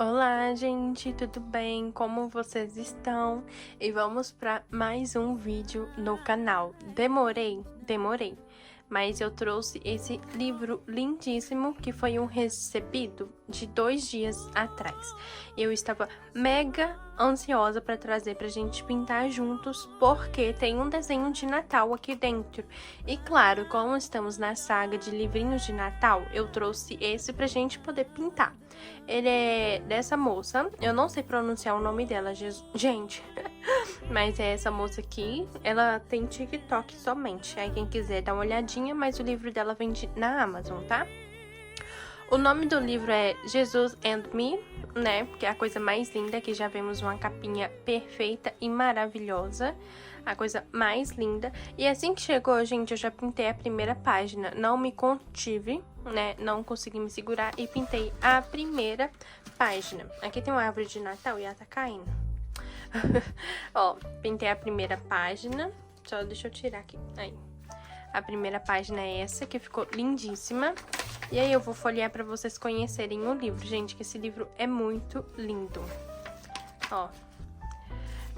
Olá, gente, tudo bem? Como vocês estão? E vamos para mais um vídeo no canal. Demorei, mas eu trouxe esse livro lindíssimo que foi um recebido de 2 dias atrás. Eu estava mega ansiosa para trazer pra gente pintar juntos, porque tem um desenho de Natal aqui dentro. E claro, como estamos na saga de livrinhos de Natal, eu trouxe esse pra gente poder pintar. Ele é dessa moça, eu não sei pronunciar o nome dela, gente, mas é essa moça aqui, ela tem TikTok somente, aí quem quiser dar uma olhadinha, mas o livro dela vende na Amazon, tá? O nome do livro é Jesus and Me, né, que é a coisa mais linda, que já vemos uma capinha perfeita e maravilhosa, a coisa mais linda. E assim que chegou, gente, eu já pintei a primeira página, não me contive, né, não consegui me segurar e pintei a primeira página. Aqui tem uma árvore de Natal e ela tá caindo. Ó, pintei a primeira página, só deixa eu tirar aqui, aí. A primeira página é essa, que ficou lindíssima. E aí eu vou folhear pra vocês conhecerem o livro, gente, que esse livro é muito lindo. Ó,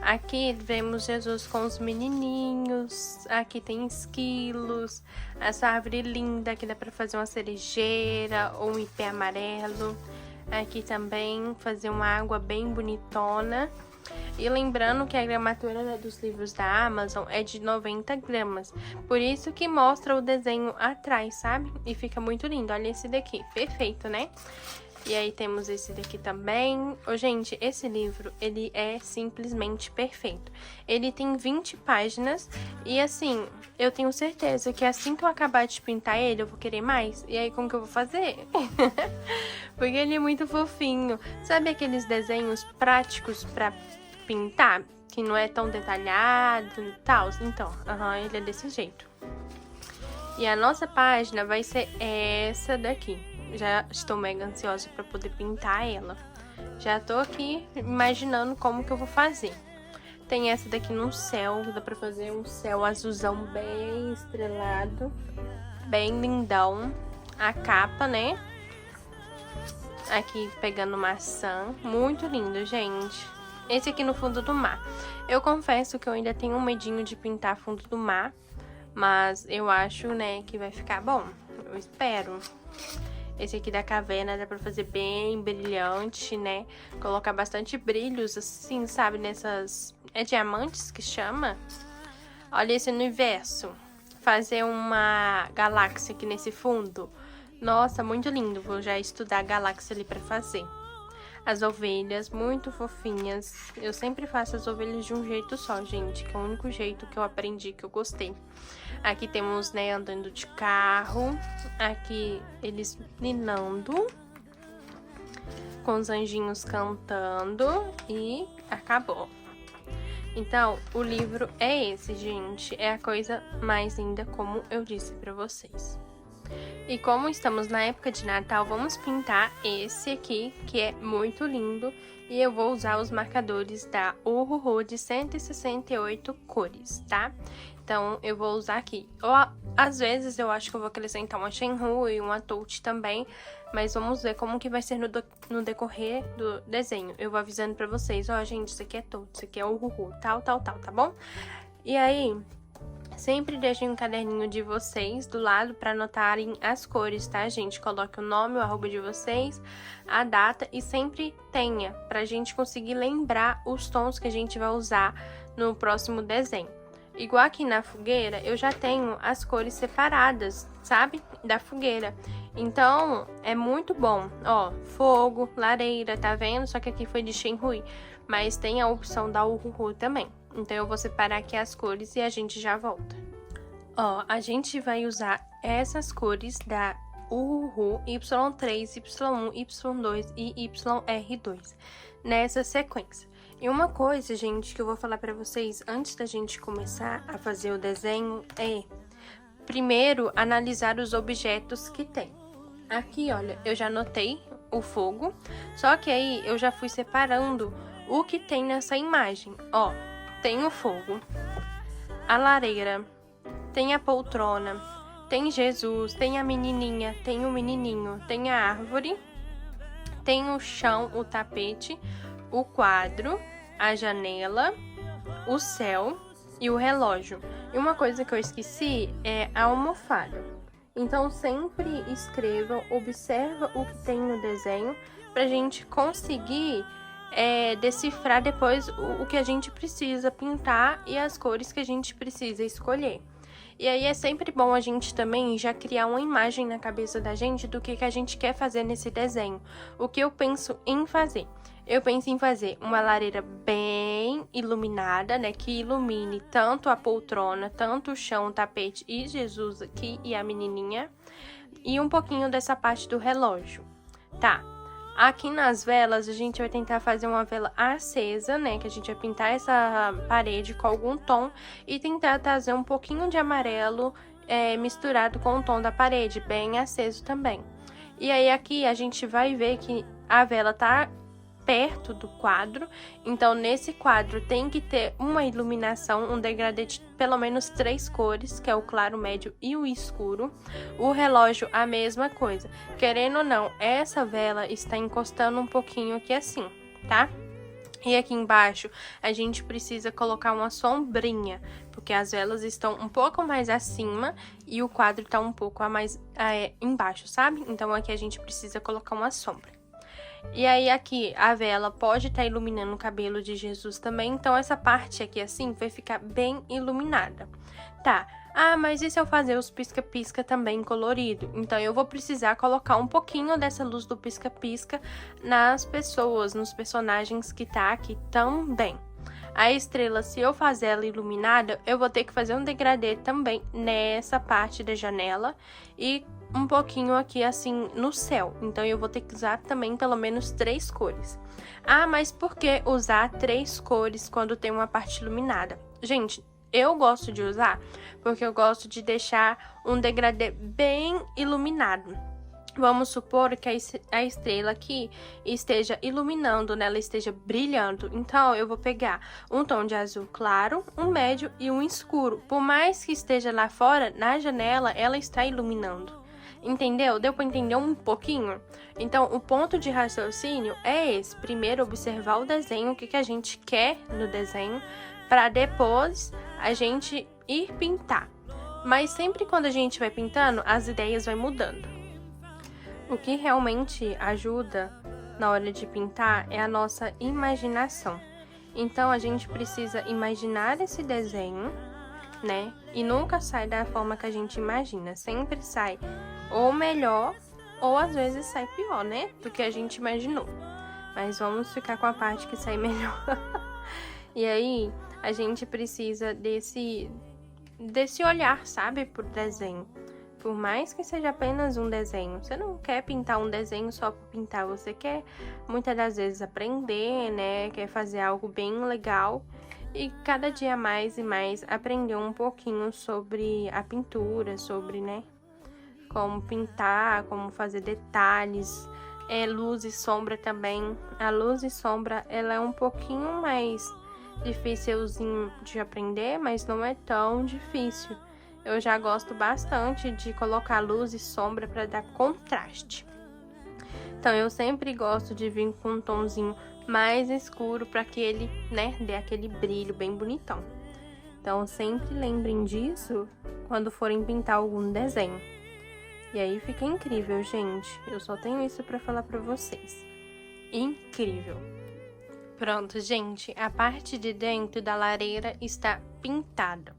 aqui vemos Jesus com os menininhos, aqui tem esquilos, essa árvore linda que dá pra fazer uma cerejeira ou um ipê amarelo. Aqui também fazer uma água bem bonitona. E lembrando que a gramatura dos livros da Amazon é de 90 gramas. Por isso que mostra o desenho atrás, sabe? E fica muito lindo. Olha esse daqui, perfeito, né? E aí temos esse daqui também. Ô, gente, esse livro, ele é simplesmente perfeito. Ele tem 20 páginas e, assim, eu tenho certeza que assim que eu acabar de pintar ele, eu vou querer mais. E aí, como que eu vou fazer? Porque ele é muito fofinho. Sabe aqueles desenhos práticos pra pintar? Que não é tão detalhado e tal? Então, ele é desse jeito. E a nossa página vai ser essa daqui. Já estou mega ansiosa para poder pintar ela. Já tô aqui imaginando como que eu vou fazer. Tem essa daqui no céu, dá pra fazer um céu azulzão bem estrelado, bem lindão. A capa, né? Aqui pegando maçã, muito lindo, gente. Esse aqui no fundo do mar. Eu confesso que eu ainda tenho um medinho de pintar fundo do mar, mas eu acho, né, que vai ficar bom. Eu espero. Esse aqui da caverna dá pra fazer bem brilhante, né? Colocar bastante brilhos, assim, sabe? Nessas... É diamantes que chama? Olha esse universo. Fazer uma galáxia aqui nesse fundo. Nossa, muito lindo. Vou já estudar a galáxia ali pra fazer. As ovelhas, muito fofinhas. Eu sempre faço as ovelhas de um jeito só, gente. Que é o único jeito que eu aprendi, que eu gostei. Aqui temos, né, andando de carro. Aqui eles ninando. Com os anjinhos cantando. E acabou. Então, o livro é esse, gente. É a coisa mais linda, como eu disse pra vocês. E como estamos na época de Natal, vamos pintar esse aqui, que é muito lindo. E eu vou usar os marcadores da Uhuhu de 168 cores, tá? Então, eu vou usar aqui. Ou, às vezes, eu acho que eu vou acrescentar uma Shenhui e uma Touch também. Mas vamos ver como que vai ser no decorrer do desenho. Eu vou avisando pra vocês, ó, gente, isso aqui é Touch, isso aqui é Uhuhu, tal, tá bom? E aí... Sempre deixem um caderninho de vocês do lado para anotarem as cores, tá, gente? Coloque o nome, o arroba de vocês, a data e sempre tenha pra gente conseguir lembrar os tons que a gente vai usar no próximo desenho. Igual aqui na fogueira, eu já tenho as cores separadas, sabe? Da fogueira. Então, é muito bom. Ó, fogo, lareira, tá vendo? Só que aqui foi de Shenhui, mas tem a opção da Uhuhu também. Então, eu vou separar aqui as cores e a gente já volta. Ó, a gente vai usar essas cores da Uhuhu Y3, Y1, Y2 e YR2 nessa sequência. E uma coisa, gente, que eu vou falar pra vocês antes da gente começar a fazer o desenho é... Primeiro, analisar os objetos que tem. Aqui, olha, eu já anotei o fogo, só que aí eu já fui separando o que tem nessa imagem. Ó, tem o fogo, a lareira, tem a poltrona, tem Jesus, tem a menininha, tem o menininho, tem a árvore, Tem o chão, o tapete, o quadro, a janela, o céu e o relógio. E uma coisa que eu esqueci é a almofada. Então, sempre escreva, observa o que tem no desenho pra gente conseguir decifrar depois o que a gente precisa pintar e as cores que a gente precisa escolher. E aí é sempre bom a gente também já criar uma imagem na cabeça da gente do que a gente quer fazer nesse desenho. O que eu penso em fazer? Eu penso em fazer uma lareira bem iluminada, né? Que ilumine tanto a poltrona, tanto o chão, o tapete e Jesus aqui e a menininha. E um pouquinho dessa parte do relógio. Tá. Aqui nas velas, a gente vai tentar fazer uma vela acesa, né? Que a gente vai pintar essa parede com algum tom e tentar trazer um pouquinho de amarelo misturado com o tom da parede, bem aceso também. E aí aqui a gente vai ver que a vela tá perto do quadro, então nesse quadro tem que ter uma iluminação, um degradê de pelo menos 3 cores, que é o claro, médio e o escuro. O relógio, a mesma coisa. Querendo ou não, essa vela está encostando um pouquinho aqui assim, tá? E aqui embaixo a gente precisa colocar uma sombrinha, porque as velas estão um pouco mais acima e o quadro tá um pouco a mais embaixo, sabe? Então aqui a gente precisa colocar uma sombra. E aí aqui a vela pode estar iluminando o cabelo de Jesus também, então essa parte aqui assim vai ficar bem iluminada. Tá, mas e se eu fazer os pisca-pisca também colorido? Então eu vou precisar colocar um pouquinho dessa luz do pisca-pisca nas pessoas, nos personagens que tá aqui também. A estrela, se eu fazer ela iluminada, eu vou ter que fazer um degradê também nessa parte da janela e um pouquinho aqui assim no céu. Então eu vou ter que usar também pelo menos 3 cores. Mas por que usar 3 cores quando tem uma parte iluminada? Gente, eu gosto de usar porque eu gosto de deixar um degradê bem iluminado. Vamos supor que a estrela aqui esteja iluminando, né? Ela esteja brilhando. Então, eu vou pegar um tom de azul claro, um médio e um escuro. Por mais que esteja lá fora, na janela, ela está iluminando. Entendeu? Deu para entender um pouquinho? Então, o ponto de raciocínio é esse. Primeiro, observar o desenho, o que a gente quer no desenho, para depois a gente ir pintar. Mas sempre quando a gente vai pintando, as ideias vão mudando. O que realmente ajuda na hora de pintar é a nossa imaginação. Então, a gente precisa imaginar esse desenho, né? E nunca sai da forma que a gente imagina. Sempre sai ou melhor, ou às vezes sai pior, né? Do que a gente imaginou. Mas vamos ficar com a parte que sai melhor. E aí, a gente precisa desse olhar, sabe? Pro desenho. Por mais que seja apenas um desenho, você não quer pintar um desenho só por pintar, você quer muitas das vezes aprender, né? Quer fazer algo bem legal e cada dia mais e mais aprender um pouquinho sobre a pintura, sobre, né? Como pintar, como fazer detalhes, luz e sombra também. A luz e sombra, ela é um pouquinho mais dificilzinho de aprender, mas não é tão difícil. Eu já gosto bastante de colocar luz e sombra para dar contraste. Então, eu sempre gosto de vir com um tomzinho mais escuro para que ele, né, dê aquele brilho bem bonitão. Então, sempre lembrem disso quando forem pintar algum desenho. E aí fica incrível, gente. Eu só tenho isso para falar para vocês. Incrível! Pronto, gente. A parte de dentro da lareira está pintada.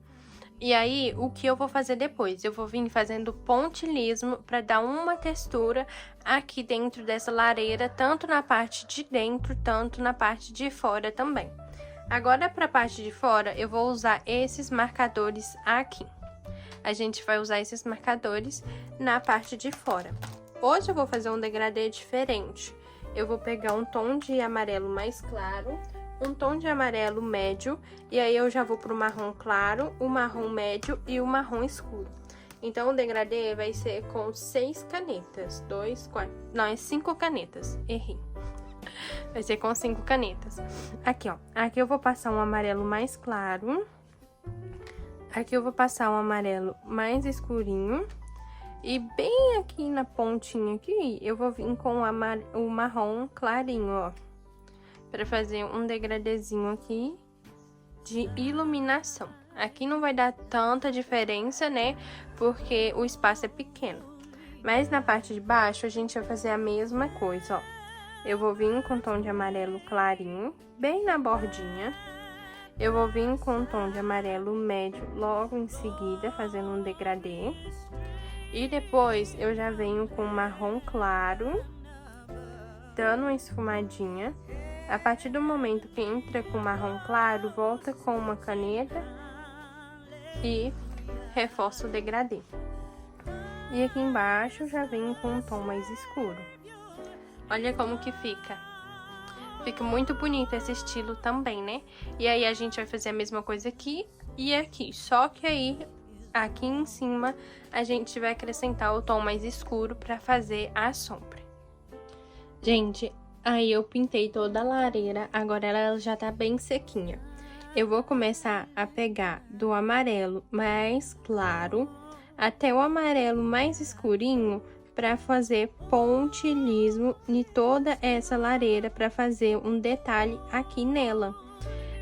E aí, o que eu vou fazer depois? Eu vou vir fazendo pontilhismo para dar uma textura aqui dentro dessa lareira, tanto na parte de dentro, tanto na parte de fora também. Agora, para a parte de fora, eu vou usar esses marcadores aqui. A gente vai usar esses marcadores na parte de fora. Hoje eu vou fazer um degradê diferente. Eu vou pegar um tom de amarelo mais claro, um tom de amarelo médio, e aí eu já vou pro marrom claro, o marrom médio e o marrom escuro. Então, o degradê vai ser com 6 canetas, 5 canetas, errei. Vai ser com 5 canetas. Aqui, ó, aqui eu vou passar um amarelo mais claro, aqui eu vou passar um amarelo mais escurinho, E bem aqui na pontinha aqui, eu vou vir com o marrom clarinho, ó. Pra fazer um degradezinho aqui de iluminação. Aqui não vai dar tanta diferença, né? Porque o espaço é pequeno. Mas na parte de baixo, a gente vai fazer a mesma coisa, ó. Eu vou vir com um tom de amarelo clarinho, bem na bordinha. Eu vou vir com um tom de amarelo médio logo em seguida, fazendo um degradê. E depois, eu já venho com marrom claro, dando uma esfumadinha. A partir do momento que entra com marrom claro, volta com uma caneta e reforça o degradê. E aqui embaixo, já venho com um tom mais escuro. Olha como que fica. Fica muito bonito esse estilo também, né? E aí, a gente vai fazer a mesma coisa aqui e aqui. Só que aí, aqui em cima, a gente vai acrescentar o tom mais escuro pra fazer a sombra. Gente, aí eu pintei toda a lareira, agora ela já tá bem sequinha. Eu vou começar a pegar do amarelo mais claro até o amarelo mais escurinho, para fazer pontilhismo em toda essa lareira, para fazer um detalhe aqui nela.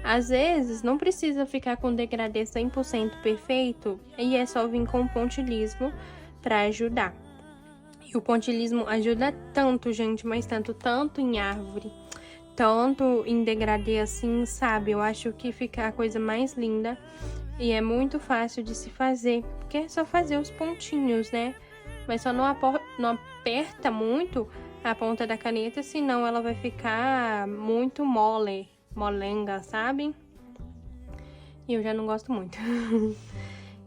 Às vezes, não precisa ficar com degradê 100% perfeito, e é só vir com pontilhismo para ajudar. E o pontilhismo ajuda tanto, gente, mas tanto em árvore, tanto em degradê assim, sabe? Eu acho que fica a coisa mais linda e é muito fácil de se fazer, porque é só fazer os pontinhos, né? Mas só não aperta muito a ponta da caneta, senão ela vai ficar muito molenga, sabe? E eu já não gosto muito.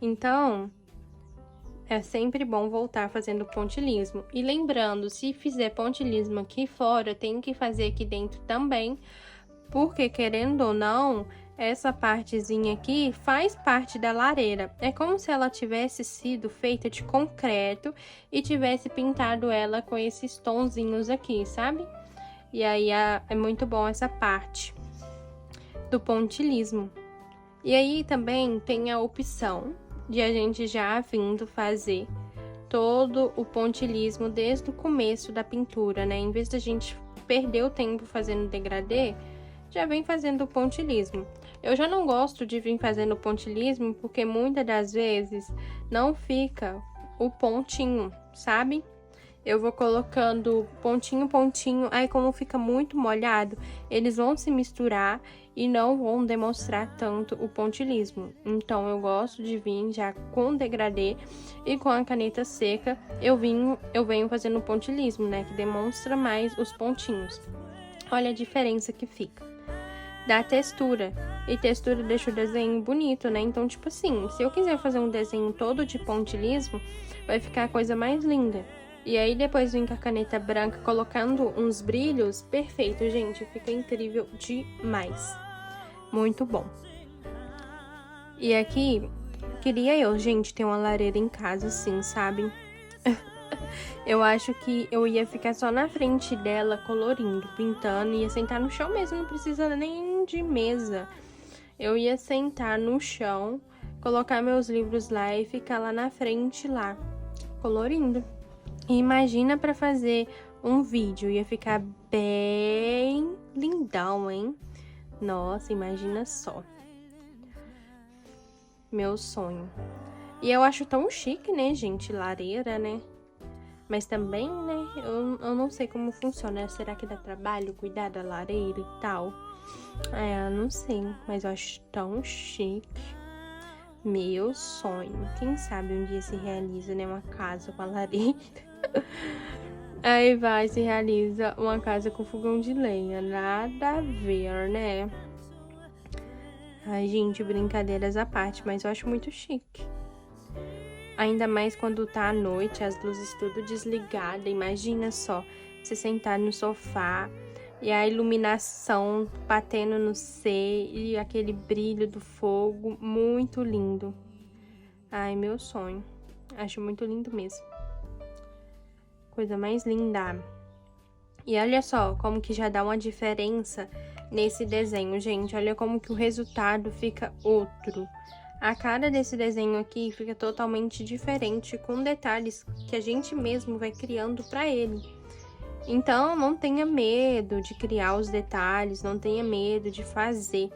Então, é sempre bom voltar fazendo pontilhismo. E lembrando, se fizer pontilhismo aqui fora, tem que fazer aqui dentro também, porque querendo ou não, essa partezinha aqui faz parte da lareira. É como se ela tivesse sido feita de concreto e tivesse pintado ela com esses tonzinhos aqui, sabe? E aí é muito bom essa parte do pontilhismo. E aí também tem a opção de a gente já vindo fazer todo o pontilhismo desde o começo da pintura, né? Em vez da gente perder o tempo fazendo degradê, já vem fazendo o pontilhismo. Eu já não gosto de vir fazendo pontilhismo porque muitas das vezes não fica o pontinho, sabe? Eu vou colocando pontinho, aí como fica muito molhado, eles vão se misturar e não vão demonstrar tanto o pontilhismo. Então, eu gosto de vir já com degradê e com a caneta seca, eu venho fazendo o pontilhismo, né? Que demonstra mais os pontinhos. Olha a diferença que fica. Dá textura, e textura deixa o desenho bonito, né? Então, tipo assim, se eu quiser fazer um desenho todo de pontilhismo, vai ficar a coisa mais linda. E aí, depois vem com a caneta branca colocando uns brilhos, perfeito, gente, fica incrível demais. Muito bom. E aqui, queria eu, gente, ter uma lareira em casa, assim, sabe? Eu acho que eu ia ficar só na frente dela, colorindo, pintando, ia sentar no chão mesmo, não precisa nem de mesa. Eu ia sentar no chão, colocar meus livros lá e ficar lá na frente, lá, colorindo. E imagina pra fazer um vídeo, ia ficar bem lindão, hein? Nossa, imagina só. Meu sonho. E eu acho tão chique, né, gente, lareira, né? Mas também, né, eu não sei como funciona. Será que dá trabalho cuidar da lareira e tal? É, eu não sei, mas eu acho tão chique. Meu sonho. Quem sabe um dia se realiza, né, uma casa com a lareira. Aí vai, se realiza uma casa com fogão de lenha. Nada a ver, né? Ai, gente, brincadeiras à parte, mas eu acho muito chique. Ainda mais quando tá à noite, as luzes tudo desligadas. Imagina só, você sentar no sofá e a iluminação batendo no C e aquele brilho do fogo, muito lindo. Ai, meu sonho. Acho muito lindo mesmo. Coisa mais linda. E olha só como que já dá uma diferença nesse desenho, gente. Olha como que o resultado fica outro. a cara desse desenho aqui fica totalmente diferente, com detalhes que a gente mesmo vai criando para ele. Então, não tenha medo de criar os detalhes, não tenha medo de fazer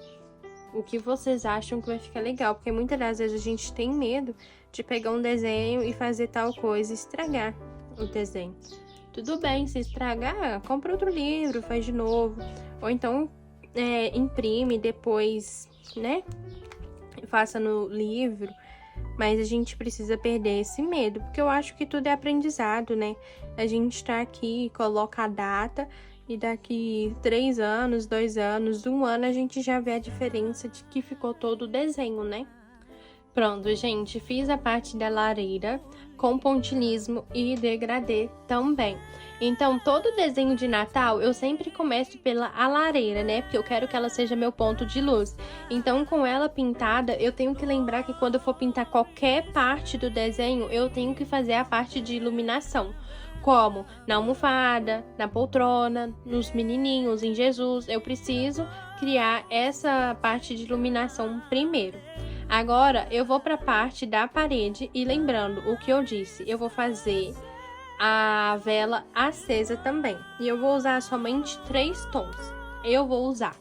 o que vocês acham que vai ficar legal, porque muitas das vezes a gente tem medo de pegar um desenho e fazer tal coisa e estragar o desenho. Tudo bem, se estragar, compra outro livro, faz de novo, ou então imprime depois, né? Faça no livro, mas a gente precisa perder esse medo, porque eu acho que tudo é aprendizado, né? A gente tá aqui, coloca a data e daqui 3 anos, 2 anos, 1 ano, a gente já vê a diferença de que ficou todo o desenho, né? Pronto, gente, fiz a parte da lareira com pontilhismo e degradê também. Então, todo desenho de Natal, eu sempre começo pela lareira, né? Porque eu quero que ela seja meu ponto de luz. Então, com ela pintada, eu tenho que lembrar que quando eu for pintar qualquer parte do desenho, eu tenho que fazer a parte de iluminação. Como na almofada, na poltrona, nos menininhos, em Jesus. Eu preciso criar essa parte de iluminação primeiro. Agora, eu vou para a parte da parede e lembrando o que eu disse, eu vou fazer a vela acesa também. E eu vou usar somente 3 tons. Eu vou usar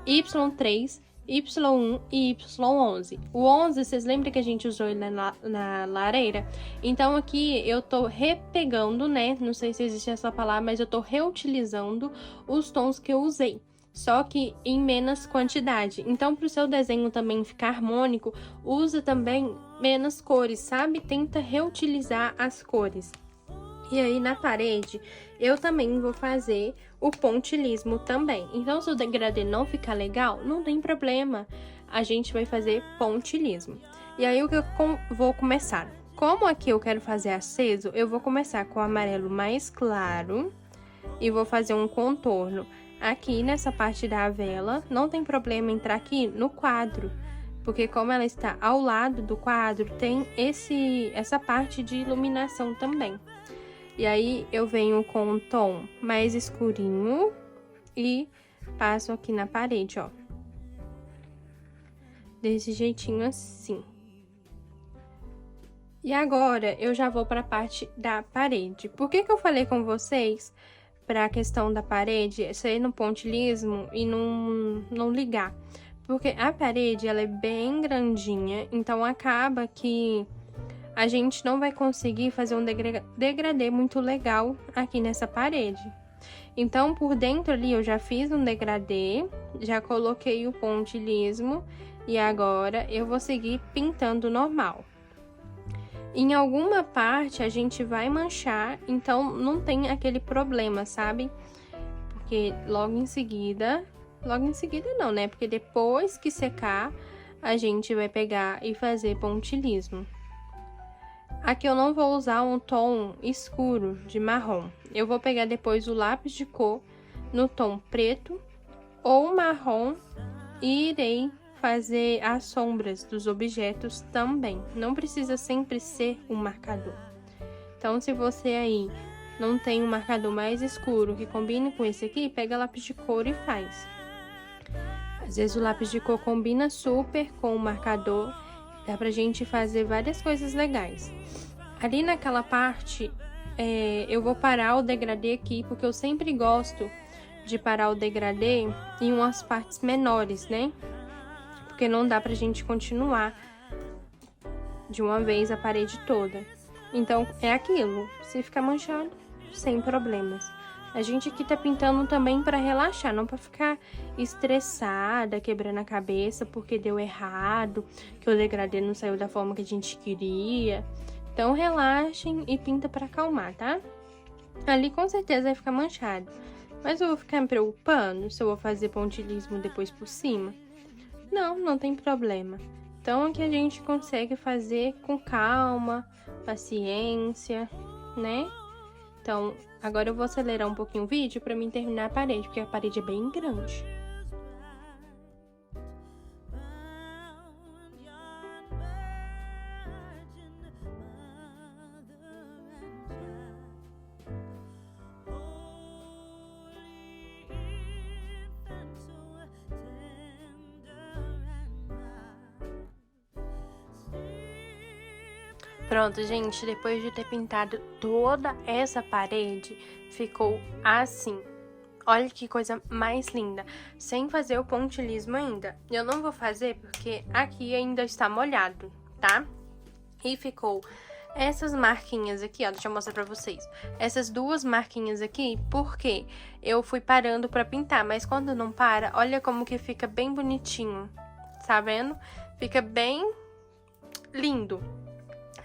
Y3, Y1 e Y11. O 11, vocês lembram que a gente usou ele na lareira? Então aqui eu tô repegando, né? Não sei se existe essa palavra, mas eu tô reutilizando os tons que eu usei, só que em menos quantidade. Então, para o seu desenho também ficar harmônico, usa também menos cores, sabe? Tenta reutilizar as cores. E aí, na parede, eu também vou fazer o pontilhismo também. Então, se o degradê não ficar legal, não tem problema. A gente vai fazer pontilhismo. E aí, o que eu vou começar? Como aqui eu quero fazer aceso, eu vou começar com o amarelo mais claro e vou fazer um contorno aqui nessa parte da vela. Não tem problema entrar aqui no quadro, porque como ela está ao lado do quadro, tem essa parte de iluminação também. E aí eu venho com um tom mais escurinho e passo aqui na parede, ó. Desse jeitinho assim. E agora eu já vou para a parte da parede. Por que eu falei com vocês para a questão da parede ser no pontilhismo e não ligar? Porque a parede ela é bem grandinha, então acaba que a gente não vai conseguir fazer um degradê muito legal aqui nessa parede. Então, por dentro ali eu já fiz um degradê, já coloquei o pontilhismo e agora eu vou seguir pintando normal. Em alguma parte a gente vai manchar, então não tem aquele problema, sabe? Porque logo em seguida não, né? Porque depois que secar, a gente vai pegar e fazer pontilhismo. Aqui eu não vou usar um tom escuro de marrom. Eu vou pegar depois o lápis de cor no tom preto ou marrom e irei fazer as sombras dos objetos também. Não precisa sempre ser um marcador. Então, se você aí não tem um marcador mais escuro que combine com esse aqui, pega lápis de cor e faz. Às vezes o lápis de cor combina super com o marcador. Dá pra gente fazer várias coisas legais. Ali naquela parte, eu vou parar o degradê aqui, porque eu sempre gosto de parar o degradê em umas partes menores, né? Porque não dá pra gente continuar de uma vez a parede toda. Então, é aquilo. Se ficar manchado, sem problemas. A gente aqui tá pintando também pra relaxar, não pra ficar estressada, quebrando a cabeça porque deu errado, que o degradê não saiu da forma que a gente queria. Então, relaxem e pinta pra acalmar, tá? Ali com certeza vai ficar manchado. Mas eu vou ficar me preocupando se eu vou fazer pontilhismo depois por cima? Não, não tem problema. Então, aqui a gente consegue fazer com calma, paciência, né? Então, agora eu vou acelerar um pouquinho o vídeo pra mim terminar a parede, porque a parede é bem grande. Pronto, gente, depois de ter pintado toda essa parede, ficou assim. Olha que coisa mais linda, sem fazer o pontilhismo ainda. Eu não vou fazer porque aqui ainda está molhado, tá? E ficou essas marquinhas aqui, ó, deixa eu mostrar pra vocês. Essas duas marquinhas aqui, porque eu fui parando pra pintar, mas quando não para, olha como que fica bem bonitinho, tá vendo? Fica bem lindo.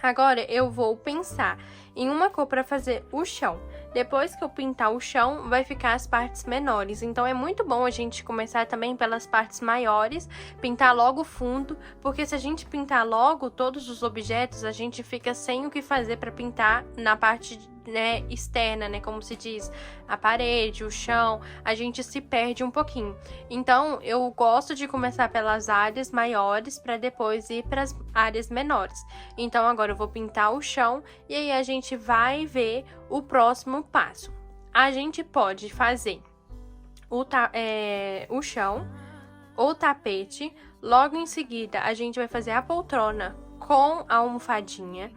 Agora eu vou pensar em uma cor pra fazer o chão. Depois que eu pintar o chão, vai ficar as partes menores. Então é muito bom a gente começar também pelas partes maiores, pintar logo o fundo, porque se a gente pintar logo todos os objetos, a gente fica sem o que fazer para pintar na parte, né, externa, né, como se diz, a parede, o chão, a gente se perde um pouquinho. Então eu gosto de começar pelas áreas maiores para depois ir para as áreas menores. Então agora eu vou pintar o chão e aí a gente vai ver o próximo passo. A gente pode fazer o chão, o tapete, logo em seguida a gente vai fazer a poltrona com a almofadinha.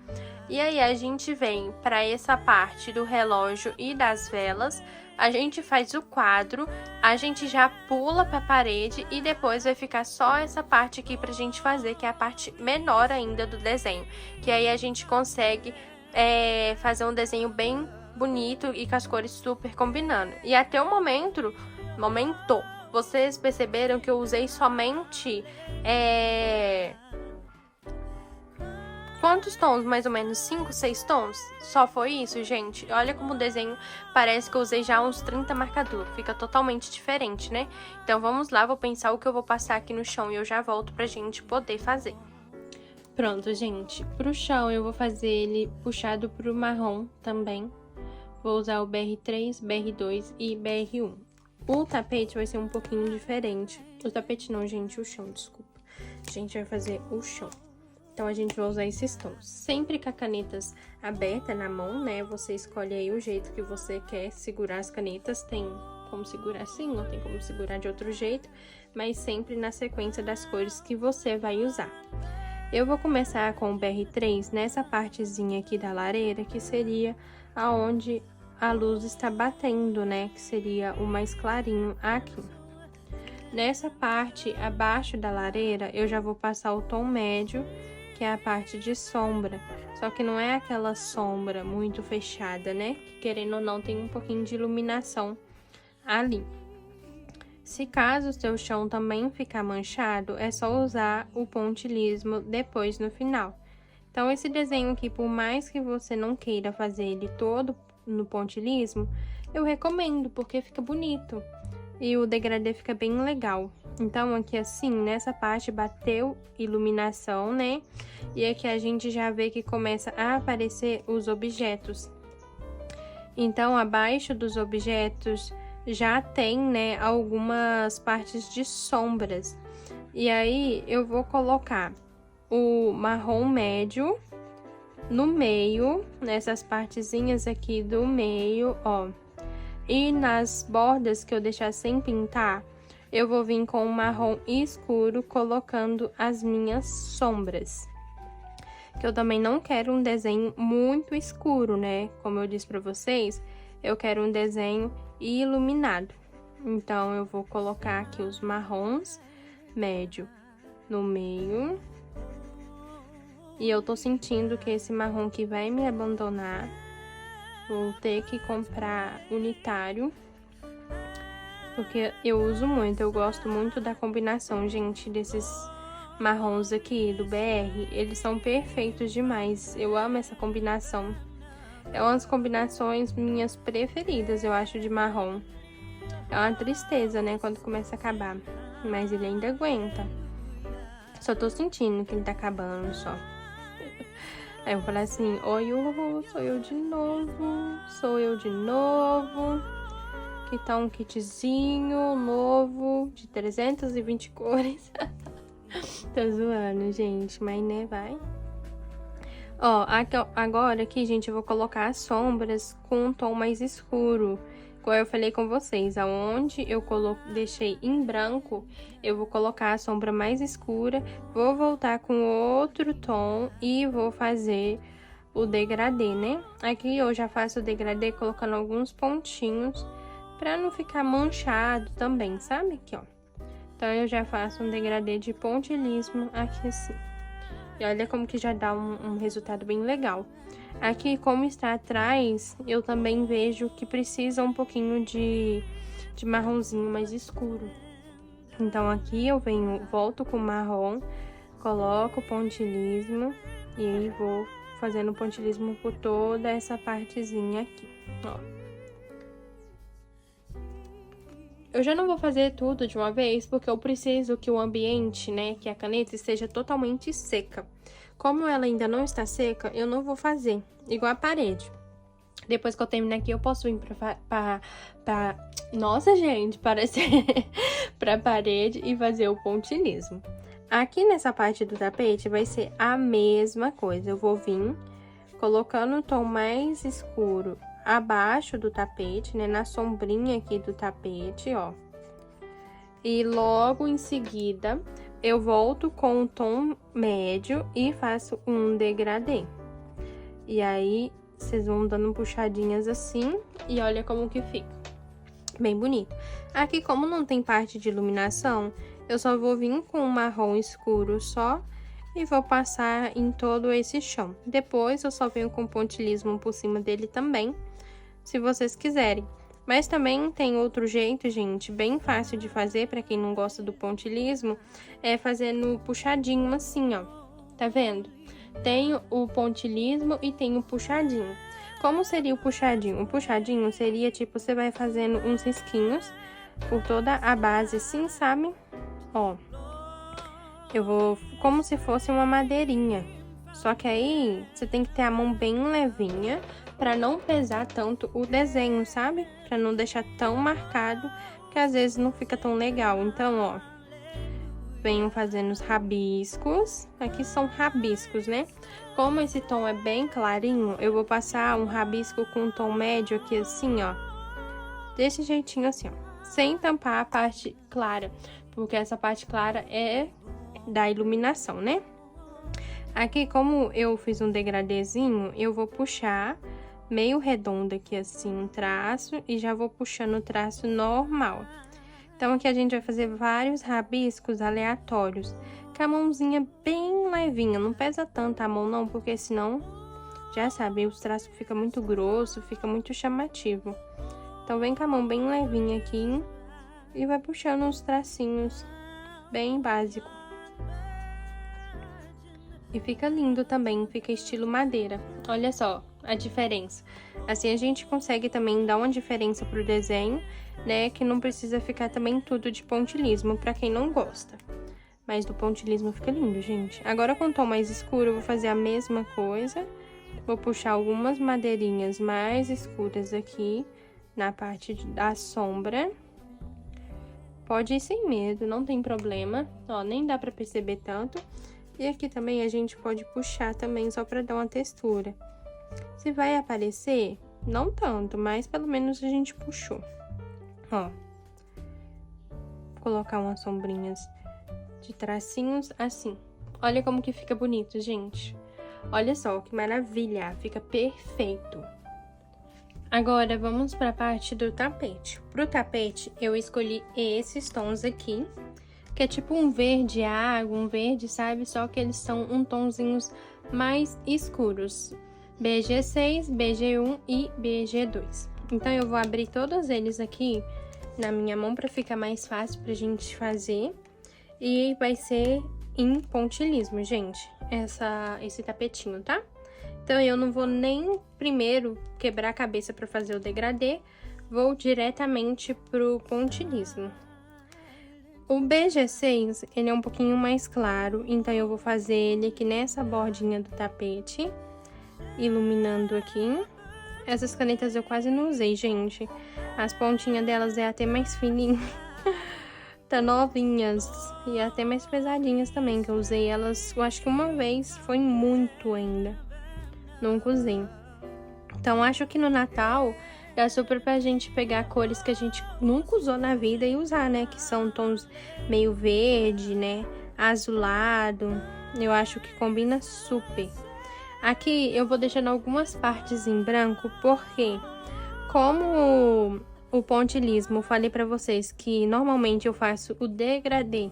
E aí a gente vem para essa parte do relógio e das velas, a gente faz o quadro, a gente já pula para a parede e depois vai ficar só essa parte aqui pra gente fazer, que é a parte menor ainda do desenho. Que aí a gente consegue fazer um desenho bem bonito e com as cores super combinando. E até o momento, vocês perceberam que eu usei somente... Quantos tons? Mais ou menos 5, 6 tons? Só foi isso, gente. Olha como o desenho parece que eu usei já uns 30 marcadores. Fica totalmente diferente, né? Então vamos lá, vou pensar o que eu vou passar aqui no chão e eu já volto pra gente poder fazer. Pronto, gente. Pro chão eu vou fazer ele puxado pro marrom também. Vou usar o BR3, BR2 e BR1. O tapete vai ser um pouquinho diferente. O tapete não, gente, o chão, desculpa. A gente vai fazer o chão. Então, a gente vai usar esses tons. Sempre com a canetas aberta na mão, né? Você escolhe aí o jeito que você quer segurar as canetas. Tem como segurar assim, ou tem como segurar de outro jeito. Mas sempre na sequência das cores que você vai usar. Eu vou começar com o BR3 nessa partezinha aqui da lareira, que seria aonde a luz está batendo, né? Que seria o mais clarinho aqui. Nessa parte, abaixo da lareira, eu já vou passar o tom médio, que é a parte de sombra. Só que não é aquela sombra muito fechada, né? Que, querendo ou não, tem um pouquinho de iluminação ali. Se caso o seu chão também ficar manchado, é só usar o pontilhismo depois no final. Então, esse desenho aqui, por mais que você não queira fazer ele todo no pontilhismo, eu recomendo, porque fica bonito. E o degradê fica bem legal. Então, aqui assim, nessa parte bateu iluminação, né? E aqui a gente já vê que começa a aparecer os objetos. Então, abaixo dos objetos já tem, né, algumas partes de sombras. E aí, eu vou colocar o marrom médio no meio, nessas partezinhas aqui do meio, ó. E nas bordas que eu deixar sem pintar, eu vou vir com o marrom escuro colocando as minhas sombras. Que eu também não quero um desenho muito escuro, né? Como eu disse pra vocês, eu quero um desenho iluminado. Então, eu vou colocar aqui os marrons médio no meio. E eu tô sentindo que esse marrom aqui vai me abandonar. Vou ter que comprar unitário. Porque eu uso muito, eu gosto muito da combinação, gente, desses marrons aqui do BR. Eles são perfeitos demais, eu amo essa combinação. É uma das combinações minhas preferidas, eu acho, de marrom. É uma tristeza, né, quando começa a acabar. Mas ele ainda aguenta. Só tô sentindo que ele tá acabando, só. Aí eu vou falar assim, oi, sou eu de novo, sou eu de novo. Aqui tá um kitzinho novo de 320 cores. Tô zoando, gente, mas né, vai. Ó, agora aqui, gente, eu vou colocar as sombras com um tom mais escuro. Igual eu falei com vocês, aonde eu deixei em branco, eu vou colocar a sombra mais escura, vou voltar com outro tom e vou fazer o degradê, né? Aqui eu já faço o degradê colocando alguns pontinhos pra não ficar manchado também, sabe? Aqui, ó. Então, eu já faço um degradê de pontilhismo aqui assim. E olha como que já dá um resultado bem legal. Aqui, como está atrás, eu também vejo que precisa um pouquinho de marronzinho mais escuro. Então, aqui eu volto com marrom, coloco o pontilhismo e aí vou fazendo pontilhismo por toda essa partezinha aqui, ó. Eu já não vou fazer tudo de uma vez, porque eu preciso que o ambiente, né, que a caneta esteja totalmente seca. Como ela ainda não está seca, eu não vou fazer, igual a parede. Depois que eu terminar aqui, eu posso vir nossa, gente, parecer pra parede e fazer o pontilhismo. Aqui nessa parte do tapete vai ser a mesma coisa. Eu vou vir colocando o tom mais escuro abaixo do tapete, né? Na sombrinha aqui do tapete, ó. E logo em seguida, eu volto com o tom médio e faço um degradê. E aí, vocês vão dando puxadinhas assim e olha como que fica. Bem bonito. Aqui, como não tem parte de iluminação, eu só vou vir com um marrom escuro só e vou passar em todo esse chão. Depois, eu só venho com pontilhismo por cima dele também, se vocês quiserem. Mas também tem outro jeito, gente, bem fácil de fazer, pra quem não gosta do pontilhismo, é fazendo puxadinho assim, ó. Tá vendo? Tem o pontilhismo e tem o puxadinho. Como seria o puxadinho? O puxadinho seria, tipo, você vai fazendo uns risquinhos por toda a base assim, sabe? Ó, eu vou como se fosse uma madeirinha. Só que aí, você tem que ter a mão bem levinha pra não pesar tanto o desenho, sabe? Pra não deixar tão marcado, que às vezes não fica tão legal. Então, ó, venho fazendo os rabiscos. Aqui são rabiscos, né? Como esse tom é bem clarinho, eu vou passar um rabisco com um tom médio aqui assim, ó. Desse jeitinho assim, ó. Sem tampar a parte clara, porque essa parte clara é da iluminação, né? Aqui, como eu fiz um degradêzinho, eu vou puxar meio redondo aqui assim um traço e já vou puxando o traço normal. Então, aqui a gente vai fazer vários rabiscos aleatórios, com a mãozinha bem levinha, não pesa tanto a mão não, porque senão, já sabe, os traços ficam muito grosso, fica muito chamativo. Então, vem com a mão bem levinha aqui e vai puxando uns tracinhos bem básico. E fica lindo também, fica estilo madeira. Olha só a diferença. Assim a gente consegue também dar uma diferença pro desenho, né? Que não precisa ficar também tudo de pontilhismo, pra quem não gosta. Mas do pontilhismo fica lindo, gente. Agora com o tom mais escuro eu vou fazer a mesma coisa. Vou puxar algumas madeirinhas mais escuras aqui na parte da sombra. Pode ir sem medo, não tem problema. Ó, nem dá pra perceber tanto. E aqui também a gente pode puxar também, só pra dar uma textura. Se vai aparecer, não tanto, mas pelo menos a gente puxou. Ó. Vou colocar umas sombrinhas de tracinhos assim. Olha como que fica bonito, gente. Olha só, que maravilha, fica perfeito. Agora, vamos pra parte do tapete. Pro tapete, eu escolhi esses tons aqui, que é tipo um verde água, um verde, sabe? Só que eles são um tonzinhos mais escuros. BG6, BG1 e BG2. Então, eu vou abrir todos eles aqui na minha mão pra ficar mais fácil pra gente fazer. E vai ser em pontilhismo, gente, esse tapetinho, tá? Então, eu não vou nem primeiro quebrar a cabeça pra fazer o degradê, vou diretamente pro pontilhismo. O BG6, ele é um pouquinho mais claro, então eu vou fazer ele aqui nessa bordinha do tapete, iluminando aqui. Essas canetas eu quase não usei, gente. As pontinhas delas é até mais fininha. Tá novinhas e até mais pesadinhas também, que eu usei elas, eu acho que uma vez, foi muito ainda. Nunca usei. Então, acho que no Natal dá super pra gente pegar cores que a gente nunca usou na vida e usar, né? Que são tons meio verde, né? Azulado. Eu acho que combina super. Aqui eu vou deixando algumas partes em branco, porque como o pontilhismo, eu falei pra vocês que normalmente eu faço o degradê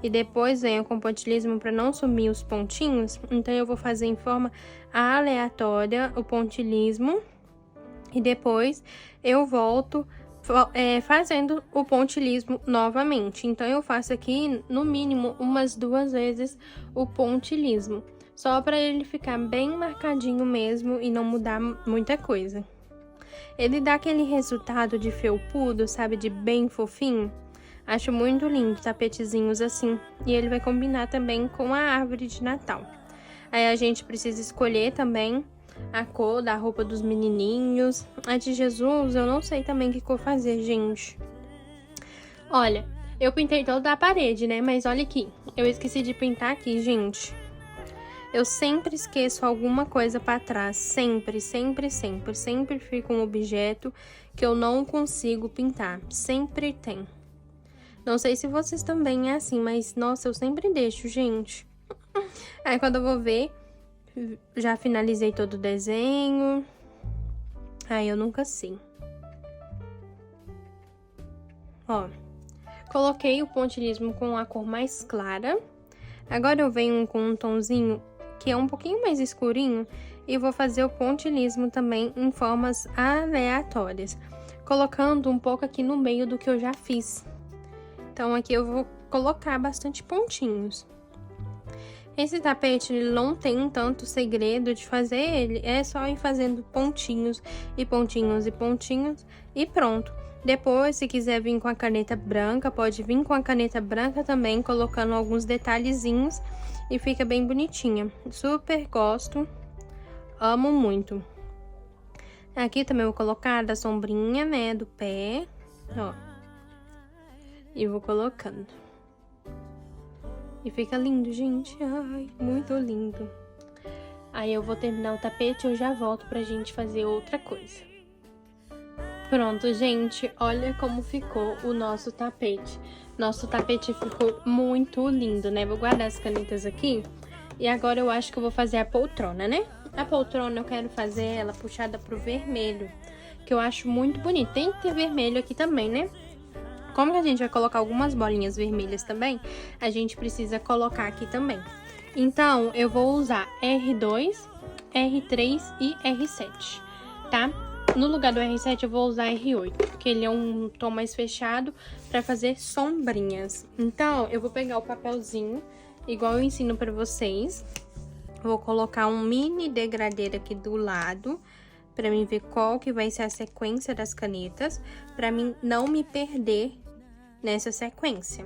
e depois venho com o pontilhismo para não sumir os pontinhos, então eu vou fazer em forma aleatória o pontilhismo e depois eu volto fazendo o pontilhismo novamente. Então eu faço aqui no mínimo umas 2 vezes o pontilhismo, só para ele ficar bem marcadinho mesmo e não mudar muita coisa. Ele dá aquele resultado de felpudo, sabe, de bem fofinho. Acho muito lindo tapetezinhos assim, e ele vai combinar também com a árvore de Natal. Aí a gente precisa escolher também a cor da roupa dos menininhos. A de Jesus, eu não sei também que cor fazer, gente. Olha, eu pintei toda a parede, né? Mas olha aqui, eu esqueci de pintar aqui, gente. Eu sempre esqueço alguma coisa pra trás, sempre, sempre, sempre. Sempre fica um objeto que eu não consigo pintar, sempre tem. Não sei se vocês também é assim, mas nossa, eu sempre deixo, gente. Aí quando eu vou ver, já finalizei todo o desenho. Aí eu nunca sei. Ó, coloquei o pontilhismo com a cor mais clara. Agora eu venho com um tomzinho que é um pouquinho mais escurinho e vou fazer o pontilhismo também em formas aleatórias, colocando um pouco aqui no meio do que eu já fiz. Então aqui eu vou colocar bastante pontinhos. Esse tapete ele não tem tanto segredo de fazer ele, é só ir fazendo pontinhos e pontinhos e pontinhos e pronto. Depois, se quiser vir com a caneta branca, pode vir com a caneta branca também, colocando alguns detalhezinhos e fica bem bonitinha. Super gosto, amo muito. Aqui também vou colocar da sombrinha, né, do pé, ó. E vou colocando. E fica lindo, gente. Ai, muito lindo. Aí eu vou terminar o tapete e eu já volto pra gente fazer outra coisa. Pronto, gente. Olha como ficou o nosso tapete. Nosso tapete ficou muito lindo, né? Vou guardar as canetas aqui. E agora eu acho que eu vou fazer a poltrona, né? A poltrona eu quero fazer ela puxada pro vermelho, que eu acho muito bonito. Tem que ter vermelho aqui também, né? Como que a gente vai colocar algumas bolinhas vermelhas também, a gente precisa colocar aqui também. Então, eu vou usar R2, R3 e R7, tá? No lugar do R7, eu vou usar R8, porque ele é um tom mais fechado para fazer sombrinhas. Então, eu vou pegar o papelzinho, igual eu ensino para vocês. Vou colocar um mini degradeiro aqui do lado, para mim ver qual que vai ser a sequência das canetas, para mim não me perder nessa sequência.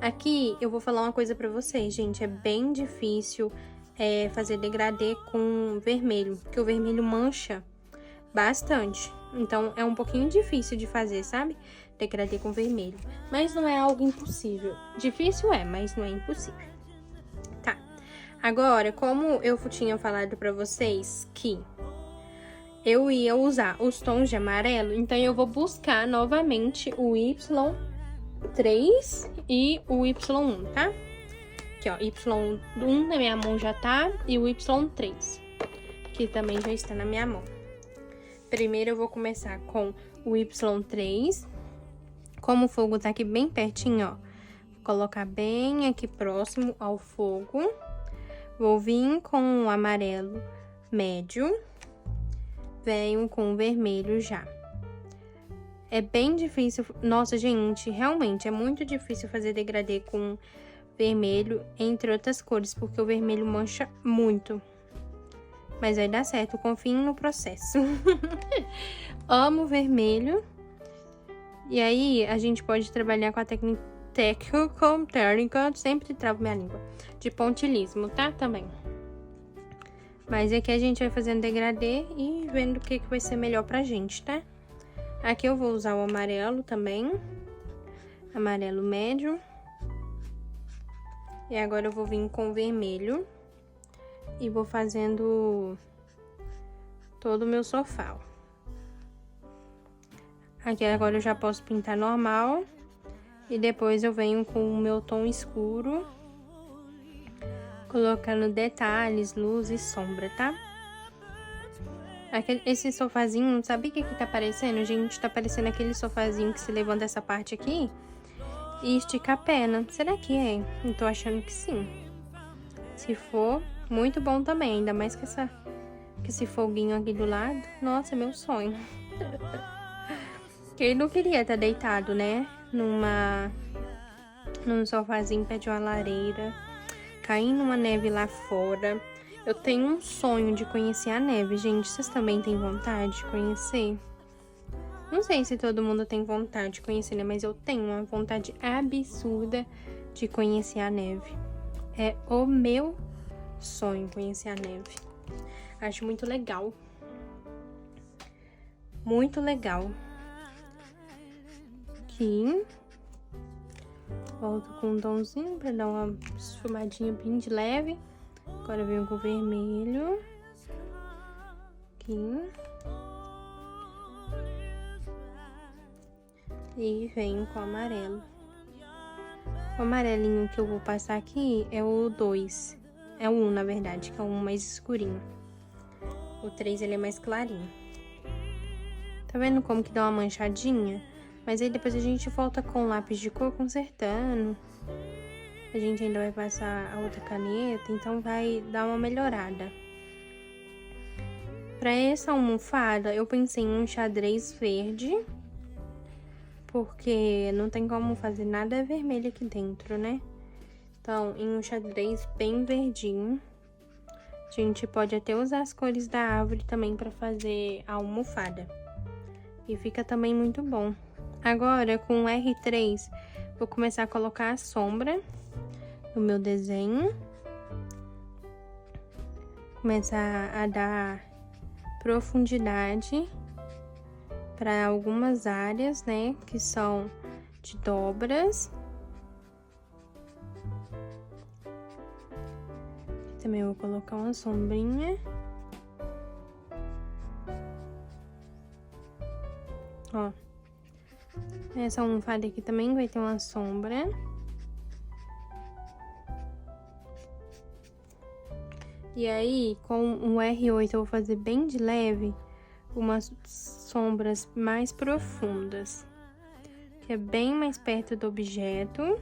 Aqui eu vou falar uma coisa para vocês, gente, é bem difícil fazer degradê com vermelho, porque o vermelho mancha bastante. Então é um pouquinho difícil de fazer, sabe? Degradê com vermelho. Mas não é algo impossível. Difícil é, mas não é impossível. Tá. Agora, como eu tinha falado pra vocês que eu ia usar os tons de amarelo, então eu vou buscar novamente o Y3 e o Y1, tá? Aqui, ó, Y1 na minha mão já tá, e o Y3, que também já está na minha mão. Primeiro eu vou começar com o Y3. Como o fogo tá aqui bem pertinho, ó, vou colocar bem aqui próximo ao fogo. Vou vir com o amarelo médio. Venho com o vermelho já. É bem difícil. Nossa, gente, realmente é muito difícil fazer degradê com vermelho, entre outras cores, porque o vermelho mancha muito. Mas vai dar certo, confiem no processo. Amo vermelho. E aí, a gente pode trabalhar com a técnica, sempre travo minha língua, de pontilhismo, tá? Também. Mas aqui a gente vai fazendo degradê e vendo o que vai ser melhor pra gente, tá? Aqui eu vou usar o amarelo também. Amarelo médio. E agora eu vou vir com o vermelho. E vou fazendo todo o meu sofá, ó. Aqui agora eu já posso pintar normal. E depois eu venho com o meu tom escuro. colocando detalhes, luz e sombra, tá? Esse sofazinho, sabe o que tá parecendo? Gente, tá parecendo aquele sofazinho que se levanta essa parte aqui e estica a perna. Será que é? Eu tô achando que sim. Se for, muito bom também, ainda mais que esse foguinho aqui do lado. Nossa, meu sonho. Quem não queria estar deitado, né? Num sofazinho perto de uma lareira, caindo uma neve lá fora. Eu tenho um sonho de conhecer a neve, gente. Vocês também têm vontade de conhecer? Não sei se todo mundo tem vontade de conhecer, né? Mas eu tenho uma vontade absurda de conhecer a neve. É o meu sonho conhecer a neve. Acho muito legal. Muito legal. Aqui. Volto com um tomzinho pra dar uma esfumadinha bem de leve. Agora venho com o vermelho. Aqui. E venho com o amarelo. O amarelinho que eu vou passar aqui é o 2. É o 1, na verdade, que é o 1 mais escurinho. O 3, ele é mais clarinho. Tá vendo como que dá uma manchadinha? Mas aí depois a gente volta com o lápis de cor consertando. A gente ainda vai passar a outra caneta, então vai dar uma melhorada. Pra essa almofada, eu pensei em um xadrez verde. Porque não tem como fazer nada vermelho aqui dentro, né? Então, em um xadrez bem verdinho. A gente pode até usar as cores da árvore também pra fazer a almofada. E fica também muito bom. Agora, com o R3, vou começar a colocar a sombra no meu desenho. Começar a dar profundidade para algumas áreas, né, que são de dobras. Aqui também vou colocar uma sombrinha. Ó. Essa almofada aqui também vai ter uma sombra. E aí, com o R8 eu vou fazer bem de leve umas sombras mais profundas, que é bem mais perto do objeto,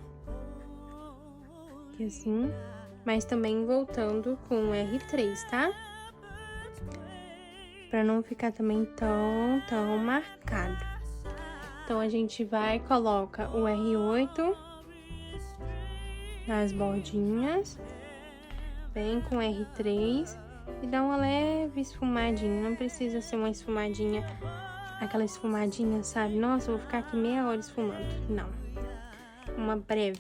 que assim, mas também voltando com o R3, tá? Pra não ficar também tão marcado. Então, a gente vai, coloca o R8 nas bordinhas, vem com o R3 e dá uma leve esfumadinha. Não precisa ser uma esfumadinha, aquela esfumadinha, sabe? Nossa, eu vou ficar aqui meia hora esfumando. Não. Uma breve.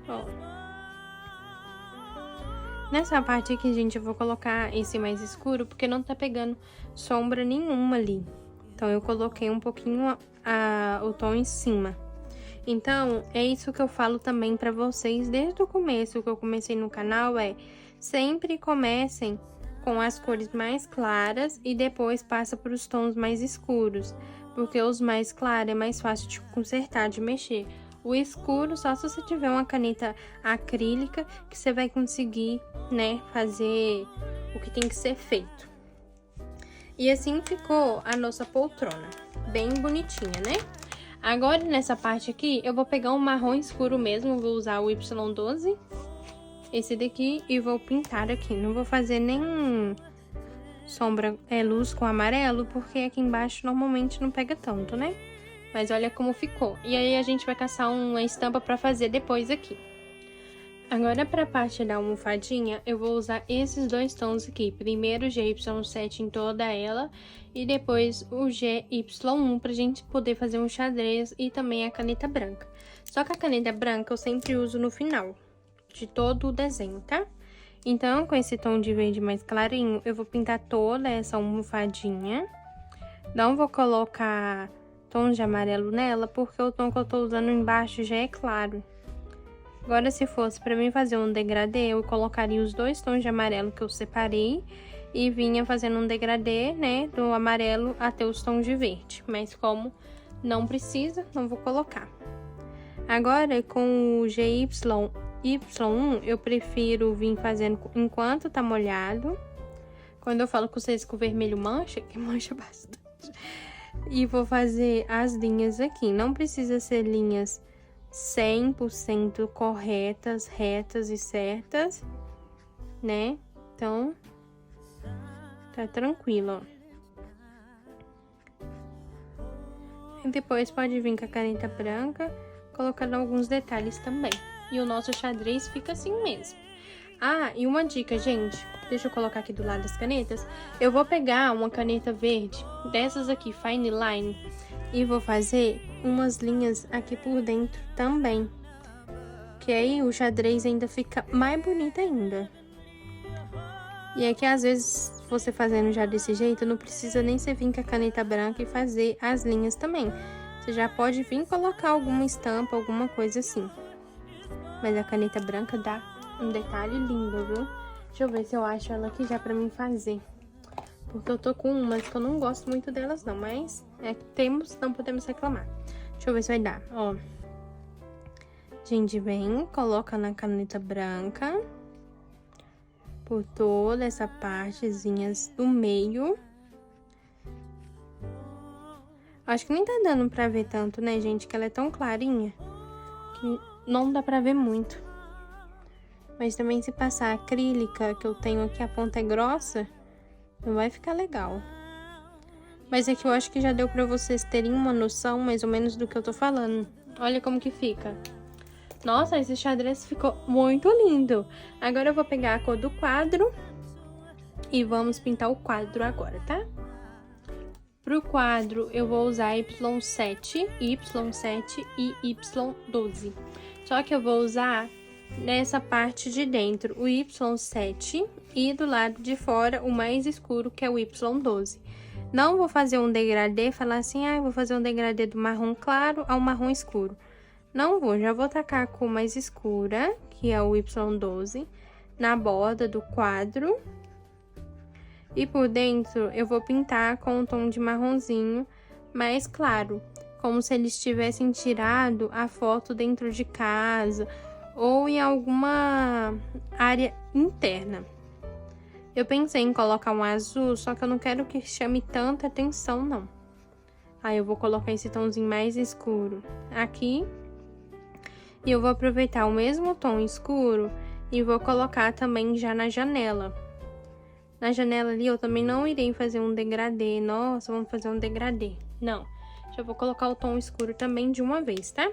Ó. Nessa parte aqui, gente, eu vou colocar esse mais escuro, porque não tá pegando sombra nenhuma ali. Então, eu coloquei um pouquinho o tom em cima. Então, é isso que eu falo também pra vocês desde o começo, que eu comecei no canal, sempre comecem com as cores mais claras e depois passa para os tons mais escuros, porque os mais claros é mais fácil de consertar, de mexer. O escuro, só se você tiver uma caneta acrílica, que você vai conseguir, né, fazer o que tem que ser feito. E assim ficou a nossa poltrona, bem bonitinha, né? Agora, nessa parte aqui, eu vou pegar um marrom escuro mesmo, vou usar o Y12, esse daqui, e vou pintar aqui. Não vou fazer nem sombra, luz com amarelo, porque aqui embaixo normalmente não pega tanto, né? Mas olha como ficou. E aí, a gente vai caçar uma estampa pra fazer depois aqui. Agora, pra parte da almofadinha, eu vou usar esses dois tons aqui. Primeiro o GY7 em toda ela e depois o GY1 pra gente poder fazer um xadrez e também a caneta branca. Só que a caneta branca eu sempre uso no final de todo o desenho, tá? Então, com esse tom de verde mais clarinho, eu vou pintar toda essa almofadinha. Não vou colocar tons de amarelo nela, porque o tom que eu tô usando embaixo já é claro. Agora, se fosse pra mim fazer um degradê, eu colocaria os dois tons de amarelo que eu separei e vinha fazendo um degradê, né, do amarelo até os tons de verde. Mas como não precisa, não vou colocar. Agora, com o Y1, eu prefiro vir fazendo enquanto tá molhado. Quando eu falo com vocês que o vermelho mancha, que mancha bastante. E vou fazer as linhas aqui. Não precisa ser linhas 100% corretas, retas e certas, né? Então, tá tranquilo, ó. E depois pode vir com a caneta branca, colocando alguns detalhes também. E o nosso xadrez fica assim mesmo. Ah, e uma dica, gente. Deixa eu colocar aqui do lado das canetas. Eu vou pegar uma caneta verde, dessas aqui, Fine Line, e vou fazer umas linhas aqui por dentro também. Que aí o xadrez ainda fica mais bonito ainda. E é que às vezes, você fazendo já desse jeito, não precisa nem você vir com a caneta branca e fazer as linhas também. Você já pode vir colocar alguma estampa, alguma coisa assim. Mas a caneta branca dá um detalhe lindo, viu? Deixa eu ver se eu acho ela aqui já pra mim fazer. Porque eu tô com umas que eu não gosto muito delas não, mas temos, não podemos reclamar. Deixa eu ver se vai dar, ó. A gente vem, coloca na caneta branca por toda essa partezinhas do meio. Acho que nem tá dando pra ver tanto, né, gente? Que ela é tão clarinha que não dá pra ver muito. Mas também se passar a acrílica, que eu tenho aqui, a ponta é grossa, não vai ficar legal. Mas aqui eu acho que já deu pra vocês terem uma noção mais ou menos do que eu tô falando. Olha como que fica. Nossa, esse xadrez ficou muito lindo. Agora eu vou pegar a cor do quadro e vamos pintar o quadro agora, tá? Pro quadro eu vou usar Y7 e Y12. Só que eu vou usar nessa parte de dentro o Y7 e do lado de fora o mais escuro, que é o Y12. Não vou fazer um degradê, falar assim, vou fazer um degradê do marrom claro ao marrom escuro. Não vou, já vou tacar a cor mais escura, que é o Y12, na borda do quadro. E por dentro eu vou pintar com um tom de marronzinho mais claro, como se eles tivessem tirado a foto dentro de casa ou em alguma área interna. Eu pensei em colocar um azul, só que eu não quero que chame tanta atenção, não. Aí eu vou colocar esse tomzinho mais escuro aqui. E eu vou aproveitar o mesmo tom escuro e vou colocar também já na janela. Na janela ali eu também não irei fazer um degradê. Nossa, vamos fazer um degradê. Não, já vou colocar o tom escuro também de uma vez, tá?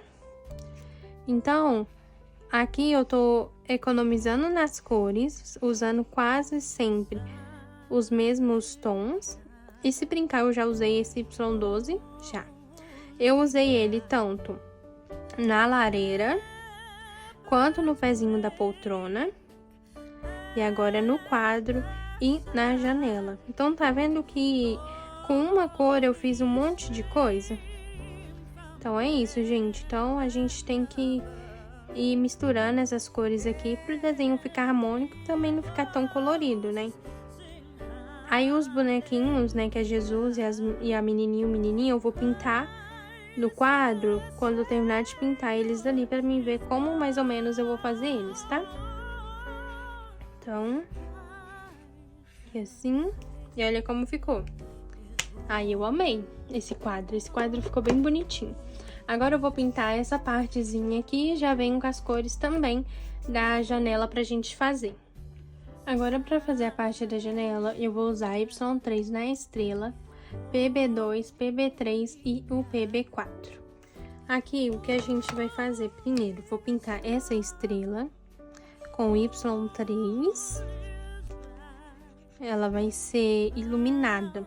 Então, aqui eu tô economizando nas cores, usando quase sempre os mesmos tons. E se brincar, eu já usei esse Y12, já. Eu usei ele tanto na lareira, quanto no pezinho da poltrona, e agora no quadro e na janela. Então, tá vendo que com uma cor eu fiz um monte de coisa? Então, é isso, gente. Então, a gente tem que ir misturando essas cores aqui pro desenho ficar harmônico e também não ficar tão colorido, né? Aí, os bonequinhos, né, que é Jesus e a menininha e o menininho, eu vou pintar no quadro, quando eu terminar de pintar eles ali, pra mim ver como mais ou menos eu vou fazer eles, tá? Então, e assim, e olha como ficou. Aí eu amei esse quadro ficou bem bonitinho. Agora eu vou pintar essa partezinha aqui e já venho com as cores também da janela pra gente fazer. Agora, pra fazer a parte da janela, eu vou usar Y3 na estrela, PB2, PB3 e o PB4. Aqui, o que a gente vai fazer primeiro? Vou pintar essa estrela com Y3. Ela vai ser iluminada.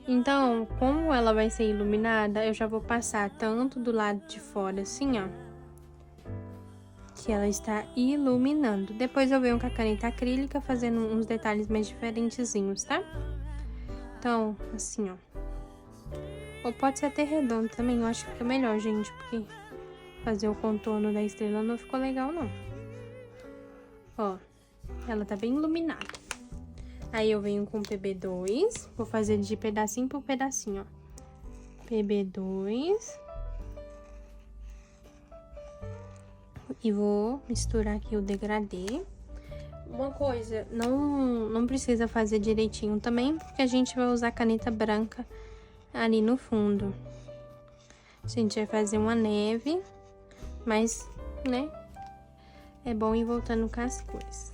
Então, como ela vai ser iluminada, eu já vou passar tanto do lado de fora, assim, ó, que ela está iluminando. Depois eu venho com a caneta acrílica fazendo uns detalhes mais diferentezinhos, tá? Então, assim, ó. Ou pode ser até redondo também, eu acho que fica melhor, gente, porque fazer o contorno da estrela não ficou legal, não. Ó, ela tá bem iluminada. Aí eu venho com o PB2, vou fazer de pedacinho por pedacinho, ó. PB2. E vou misturar aqui o degradê. Uma coisa, não precisa fazer direitinho também, porque a gente vai usar caneta branca ali no fundo. A gente vai fazer uma neve, mas, né, é bom ir voltando com as cores.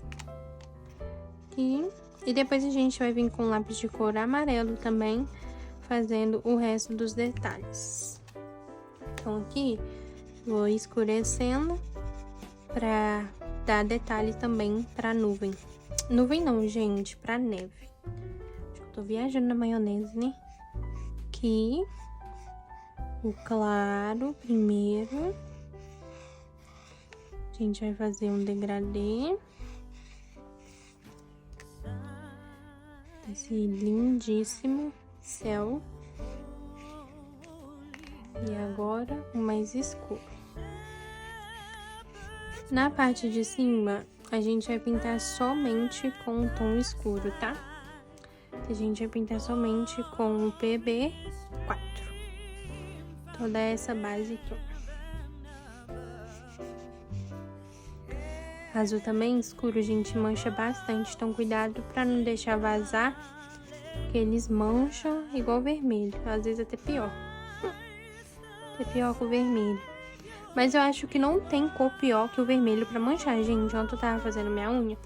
Aqui. E depois a gente vai vir com lápis de cor amarelo também, fazendo o resto dos detalhes. Então aqui, vou escurecendo pra dar detalhe também pra nuvem. Nuvem não, gente, pra neve. Acho que eu tô viajando na maionese, né? Aqui, o claro primeiro. A gente vai fazer um degradê. Esse lindíssimo céu. E agora o mais escuro. Na parte de cima, a gente vai pintar somente com o tom escuro, tá? A gente vai pintar somente com o PB4. Toda essa base toda. Azul também escuro, gente, mancha bastante, então cuidado pra não deixar vazar, porque eles mancham igual vermelho, às vezes até pior. Até pior que o vermelho. Mas eu acho que não tem cor pior que o vermelho pra manchar, gente. Ontem eu tava fazendo minha unha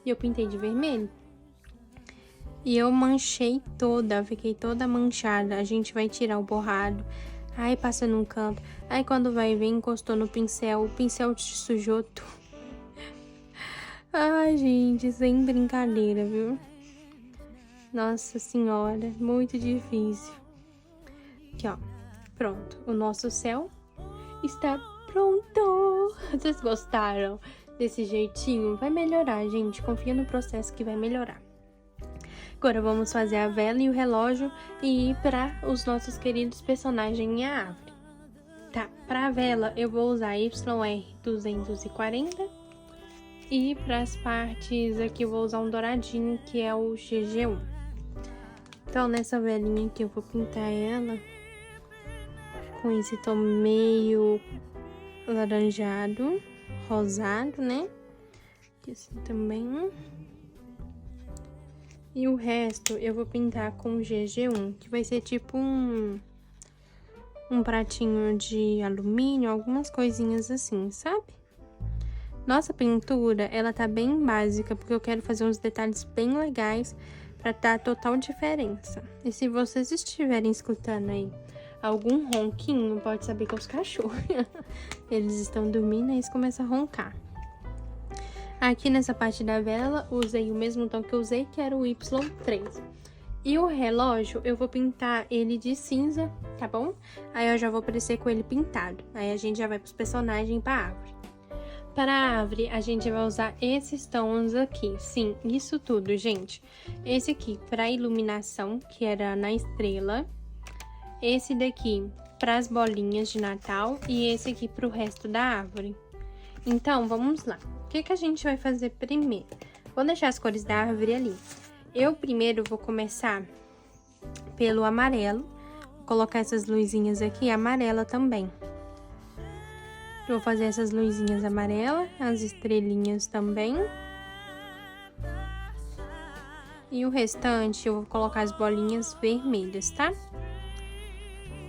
e eu pintei de vermelho. E eu manchei toda, fiquei toda manchada. A gente vai tirar o borrado, aí passa num canto, aí quando vai ver encostou no pincel, o pincel te sujou tudo. Ai, gente, sem brincadeira, viu? Nossa senhora, muito difícil. Aqui, ó. Pronto, o nosso céu está pronto. Vocês gostaram desse jeitinho? Vai melhorar, gente. Confia no processo que vai melhorar. Agora vamos fazer a vela e o relógio e ir para os nossos queridos personagens e a árvore. Tá, para a vela eu vou usar YR 240. E para as partes aqui eu vou usar um douradinho, que é o GG1. Então, nessa velinha aqui eu vou pintar ela com esse tom meio laranjado, rosado, né? Aqui assim também. E o resto eu vou pintar com o GG1, que vai ser tipo um pratinho de alumínio, algumas coisinhas assim, sabe? Nossa pintura, ela tá bem básica, porque eu quero fazer uns detalhes bem legais pra dar total diferença. E se vocês estiverem escutando aí algum ronquinho, pode saber que é os cachorros. Eles estão dormindo e eles começam a roncar. Aqui nessa parte da vela, usei o mesmo tom que eu usei, que era o Y3. E o relógio, eu vou pintar ele de cinza, tá bom? Aí eu já vou aparecer com ele pintado. Aí a gente já vai pros personagens e pra árvore. Para a árvore, a gente vai usar esses tons aqui. Sim, isso tudo, gente. Esse aqui para iluminação, que era na estrela. Esse daqui para as bolinhas de Natal. E esse aqui para o resto da árvore. Então, vamos lá. O que a gente vai fazer primeiro? Vou deixar as cores da árvore ali. Eu primeiro vou começar pelo amarelo. Vou colocar essas luzinhas aqui, amarela também. Vou fazer essas luzinhas amarelas, as estrelinhas também. E o restante eu vou colocar as bolinhas vermelhas, tá?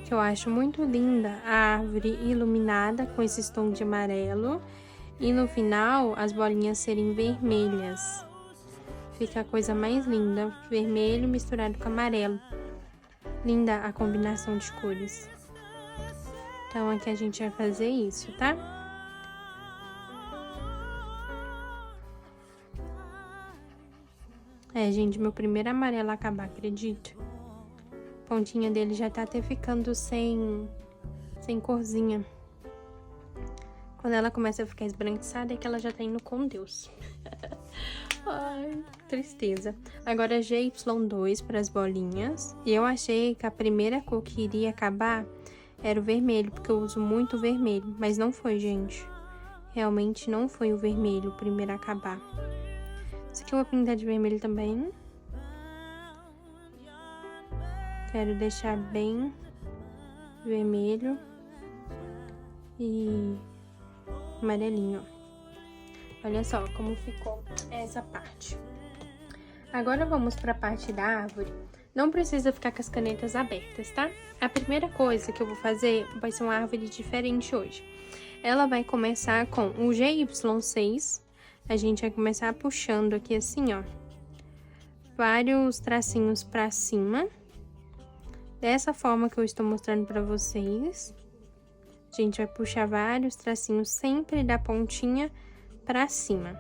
Que eu acho muito linda a árvore iluminada com esses tons de amarelo. E no final, as bolinhas serem vermelhas. Fica a coisa mais linda, vermelho misturado com amarelo. Linda a combinação de cores. Então, aqui a gente vai fazer isso, tá? É, gente, meu primeiro amarelo a acabar, acredito. A pontinha dele já tá até ficando sem corzinha. Quando ela começa a ficar esbranquiçada, é que ela já tá indo com Deus. Ai, tristeza. Agora, GY2 para as bolinhas. E eu achei que a primeira cor que iria acabar era o vermelho, porque eu uso muito vermelho. Mas não foi, gente. Realmente não foi o vermelho o primeiro a acabar. Esse aqui eu vou pintar de vermelho também. Quero deixar bem vermelho. E amarelinho. Olha só como ficou essa parte. Agora vamos para a parte da árvore. Não precisa ficar com as canetas abertas, tá? A primeira coisa que eu vou fazer vai ser uma árvore diferente hoje. Ela vai começar com o GY6. A gente vai começar puxando aqui assim, ó. Vários tracinhos para cima. Dessa forma que eu estou mostrando para vocês. A gente vai puxar vários tracinhos sempre da pontinha para cima.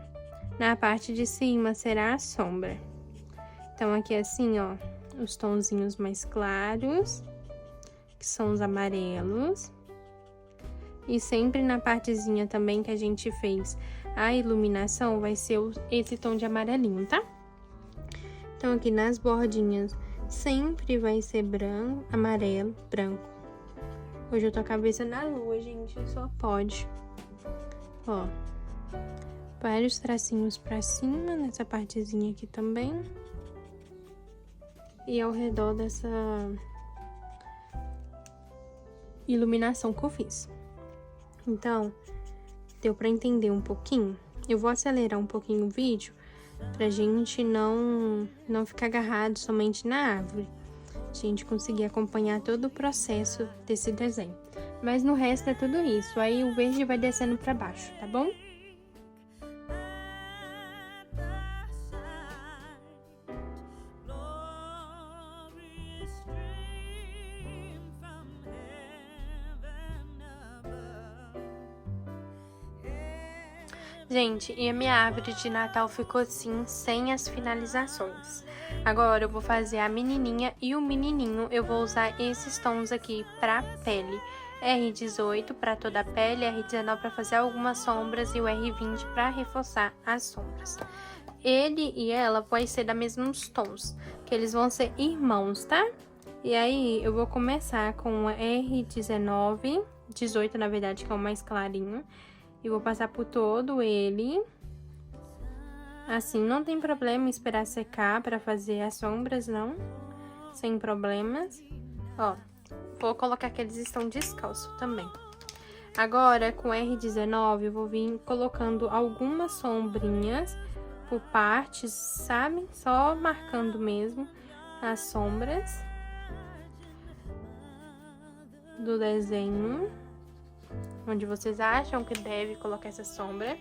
Na parte de cima será a sombra. Então, aqui assim, ó, os tonzinhos mais claros, que são os amarelos. E sempre na partezinha também que a gente fez a iluminação, vai ser esse tom de amarelinho, tá? Então, aqui nas bordinhas, sempre vai ser branco, amarelo, branco. Hoje eu tô com a cabeça na lua, gente, só pode. Ó, vários tracinhos pra cima, nessa partezinha aqui também. E ao redor dessa iluminação que eu fiz. Então, deu pra entender um pouquinho? Eu vou acelerar um pouquinho o vídeo pra gente não ficar agarrado somente na árvore. A gente conseguir acompanhar todo o processo desse desenho. Mas no resto é tudo isso. Aí o verde vai descendo pra baixo, tá bom? Gente, e a minha árvore de Natal ficou assim, sem as finalizações. Agora eu vou fazer a menininha e o menininho. Eu vou usar esses tons aqui pra pele. R18 pra toda a pele, R19 pra fazer algumas sombras e o R20 pra reforçar as sombras. Ele e ela vai ser da mesmos tons, que eles vão ser irmãos, tá? E aí eu vou começar com o R19, 18 na verdade, que é o mais clarinho. E vou passar por todo ele. Assim, não tem problema esperar secar pra fazer as sombras, não. Sem problemas. Ó, vou colocar que eles estão descalços também. Agora, com R19, eu vou vir colocando algumas sombrinhas por partes, sabe? Só marcando mesmo as sombras do desenho. Onde vocês acham que deve colocar essa sombra.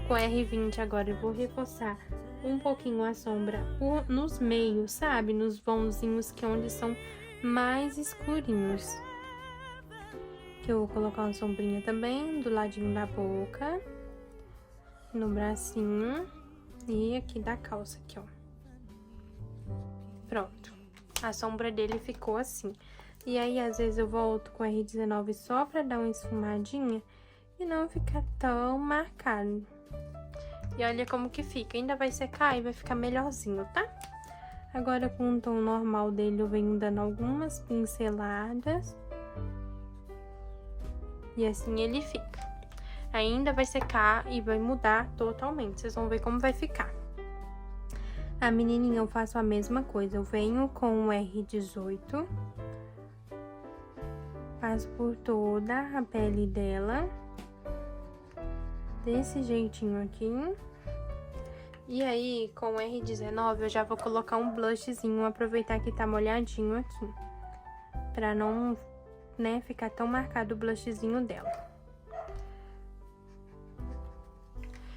Com R20 agora eu vou reforçar um pouquinho a sombra nos meios, sabe? Nos vãozinhos que é onde são mais escurinhos. Que eu vou colocar uma sombrinha também do ladinho da boca. No bracinho. E aqui da calça, aqui, ó. Pronto. A sombra dele ficou assim. E aí, às vezes, eu volto com R19 só pra dar uma esfumadinha e não ficar tão marcado. E olha como que fica. Ainda vai secar e vai ficar melhorzinho, tá? Agora, com o tom normal dele, eu venho dando algumas pinceladas. E assim ele fica. Ainda vai secar e vai mudar totalmente. Vocês vão ver como vai ficar. A menininha eu faço a mesma coisa. Eu venho com o R18... Passo por toda a pele dela, desse jeitinho aqui. E aí, com o R19, eu já vou colocar um blushzinho, aproveitar que tá molhadinho aqui. Pra não, né, ficar tão marcado o blushzinho dela.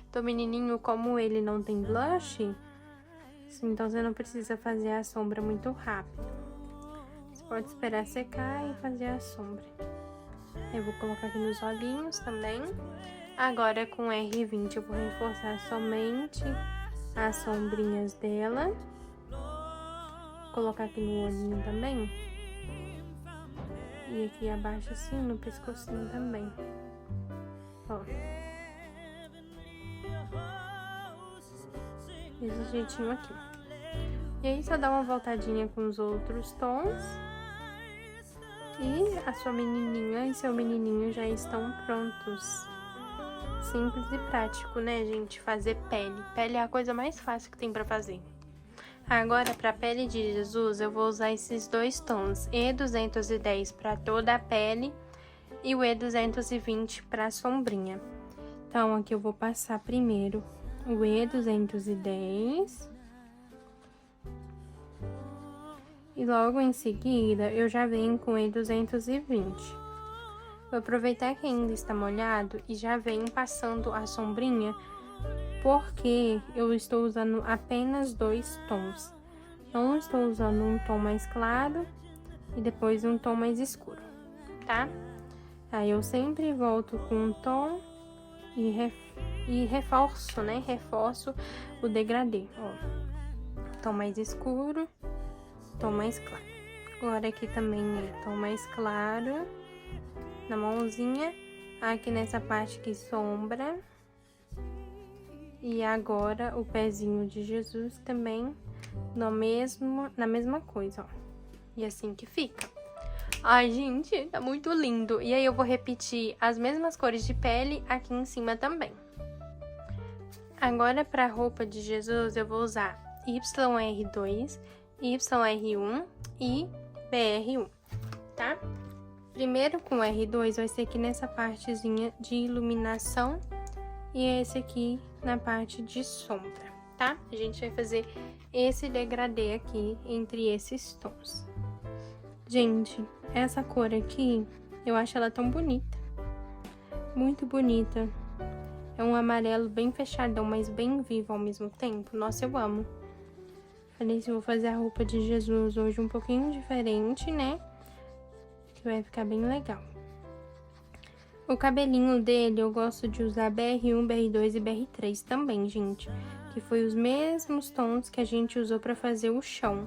Então, menininho, como ele não tem blush, então você não precisa fazer a sombra muito rápido. Pode esperar secar e fazer a sombra. Eu vou colocar aqui nos olhinhos também. Agora, com R20, eu vou reforçar somente as sombrinhas dela. Vou colocar aqui no olhinho também. E aqui abaixo, assim, no pescocinho também. Ó. Desse jeitinho aqui. E aí, só dá uma voltadinha com os outros tons. E a sua menininha e seu menininho já estão prontos. Simples e prático, né, gente? Fazer pele. Pele é a coisa mais fácil que tem pra fazer. Agora, pra pele de Jesus, eu vou usar esses dois tons. E210 pra toda a pele e o E220 pra sombrinha. Então, aqui eu vou passar primeiro o E210. E logo em seguida, eu já venho com o E220. Vou aproveitar que ainda está molhado e já venho passando a sombrinha, porque eu estou usando apenas 2 tons. Não estou usando um tom mais claro e depois um tom mais escuro, tá? Aí eu sempre volto com um tom e reforço, né? Reforço o degradê, ó. Tom mais escuro, tom mais claro. Agora aqui também é tom mais claro na mãozinha, aqui nessa parte que sombra. E agora o pezinho de Jesus também na mesma coisa, ó. E assim que fica. Ai, gente, tá muito lindo. E aí eu vou repetir as mesmas cores de pele aqui em cima também. Agora pra roupa de Jesus eu vou usar YR2, YR1 e BR1, tá? Primeiro com o R2 vai ser aqui nessa partezinha de iluminação e esse aqui na parte de sombra, tá? A gente vai fazer esse degradê aqui entre esses tons. Gente, essa cor aqui, eu acho ela tão bonita. Muito bonita. É um amarelo bem fechadão, mas bem vivo ao mesmo tempo. Nossa, eu amo. Falei assim, vou fazer a roupa de Jesus hoje um pouquinho diferente, né? Que vai ficar bem legal. O cabelinho dele eu gosto de usar BR1, BR2 e BR3 também, gente. Que foi os mesmos tons que a gente usou pra fazer o chão.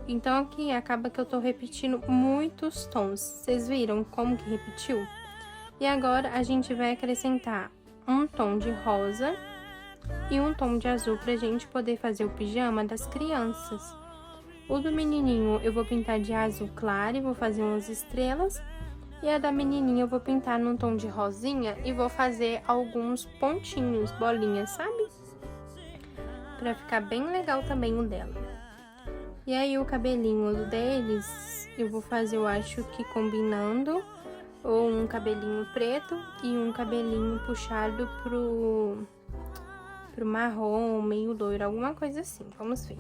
Então aqui acaba que eu tô repetindo muitos tons. Vocês viram como que repetiu? E agora a gente vai acrescentar um tom de rosa e um tom de azul pra gente poder fazer o pijama das crianças. O do menininho eu vou pintar de azul claro e vou fazer umas estrelas. E a da menininha eu vou pintar num tom de rosinha e vou fazer alguns pontinhos, bolinhas, sabe? Pra ficar bem legal também o dela. E aí o cabelinho deles eu vou fazer, eu acho que combinando, ou um cabelinho preto e um cabelinho puxado pro marrom, meio loiro, alguma coisa assim, vamos ver.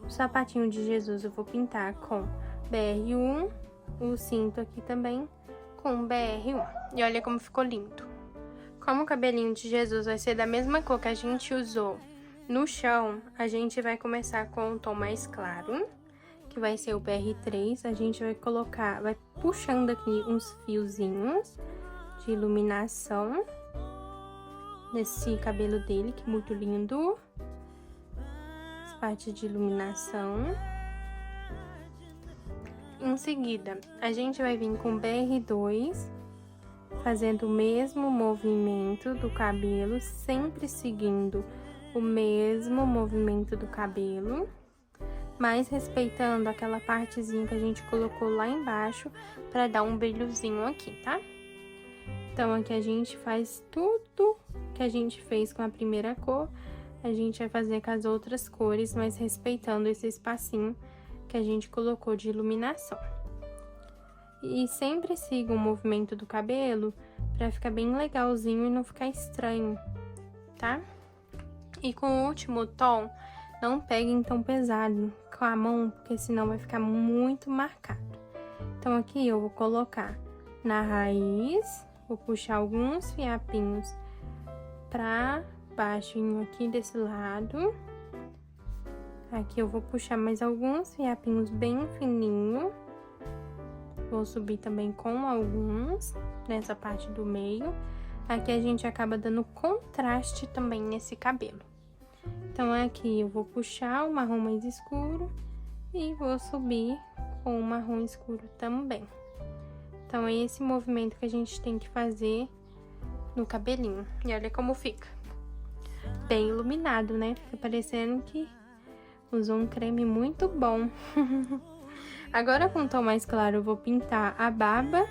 O sapatinho de Jesus eu vou pintar com BR1, o cinto aqui também com BR1. E olha como ficou lindo. Como o cabelinho de Jesus vai ser da mesma cor que a gente usou no chão, a gente vai começar com um tom mais claro, que vai ser o BR3. A gente vai colocar, vai puxando aqui uns fiozinhos de iluminação nesse cabelo dele, que é muito lindo. As partes de iluminação. Em seguida, a gente vai vir com BR2, fazendo o mesmo movimento do cabelo, sempre seguindo o mesmo movimento do cabelo, mas respeitando aquela partezinha que a gente colocou lá embaixo para dar um brilhozinho aqui, tá? Então, aqui a gente faz tudo que a gente fez com a primeira cor, a gente vai fazer com as outras cores, mas respeitando esse espacinho que a gente colocou de iluminação. E sempre siga o movimento do cabelo para ficar bem legalzinho e não ficar estranho, tá? E com o último tom, não peguem tão pesado com a mão, porque senão vai ficar muito marcado. Então aqui eu vou colocar na raiz, vou puxar alguns fiapinhos pra baixinho aqui desse lado. Aqui eu vou puxar mais alguns fiapinhos bem fininho. Vou subir também com alguns nessa parte do meio. Aqui a gente acaba dando contraste também nesse cabelo. Então, aqui eu vou puxar o marrom mais escuro e vou subir com o marrom escuro também. Então, é esse movimento que a gente tem que fazer no cabelinho. E olha como fica. Bem iluminado, né? Fica parecendo que usou um creme muito bom. Agora, com o tom mais claro, eu vou pintar a barba.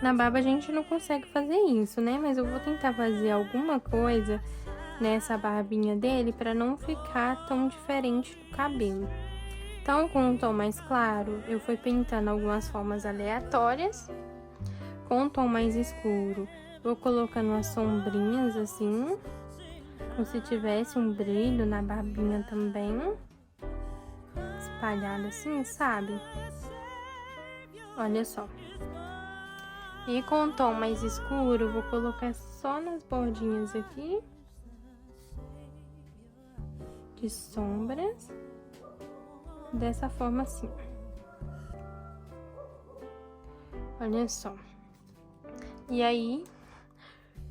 Na barba a gente não consegue fazer isso, né? Mas eu vou tentar fazer alguma coisa nessa barbinha dele para não ficar tão diferente do cabelo. Então, com um tom mais claro, eu fui pintando algumas formas aleatórias. Com um tom mais escuro, Vou colocando as sombrinhas assim, como se tivesse um brilho na barbinha também. Espalhado assim, sabe? Olha só. E com um tom mais escuro, vou colocar só nas bordinhas aqui de sombras, dessa forma assim. Olha só. E aí,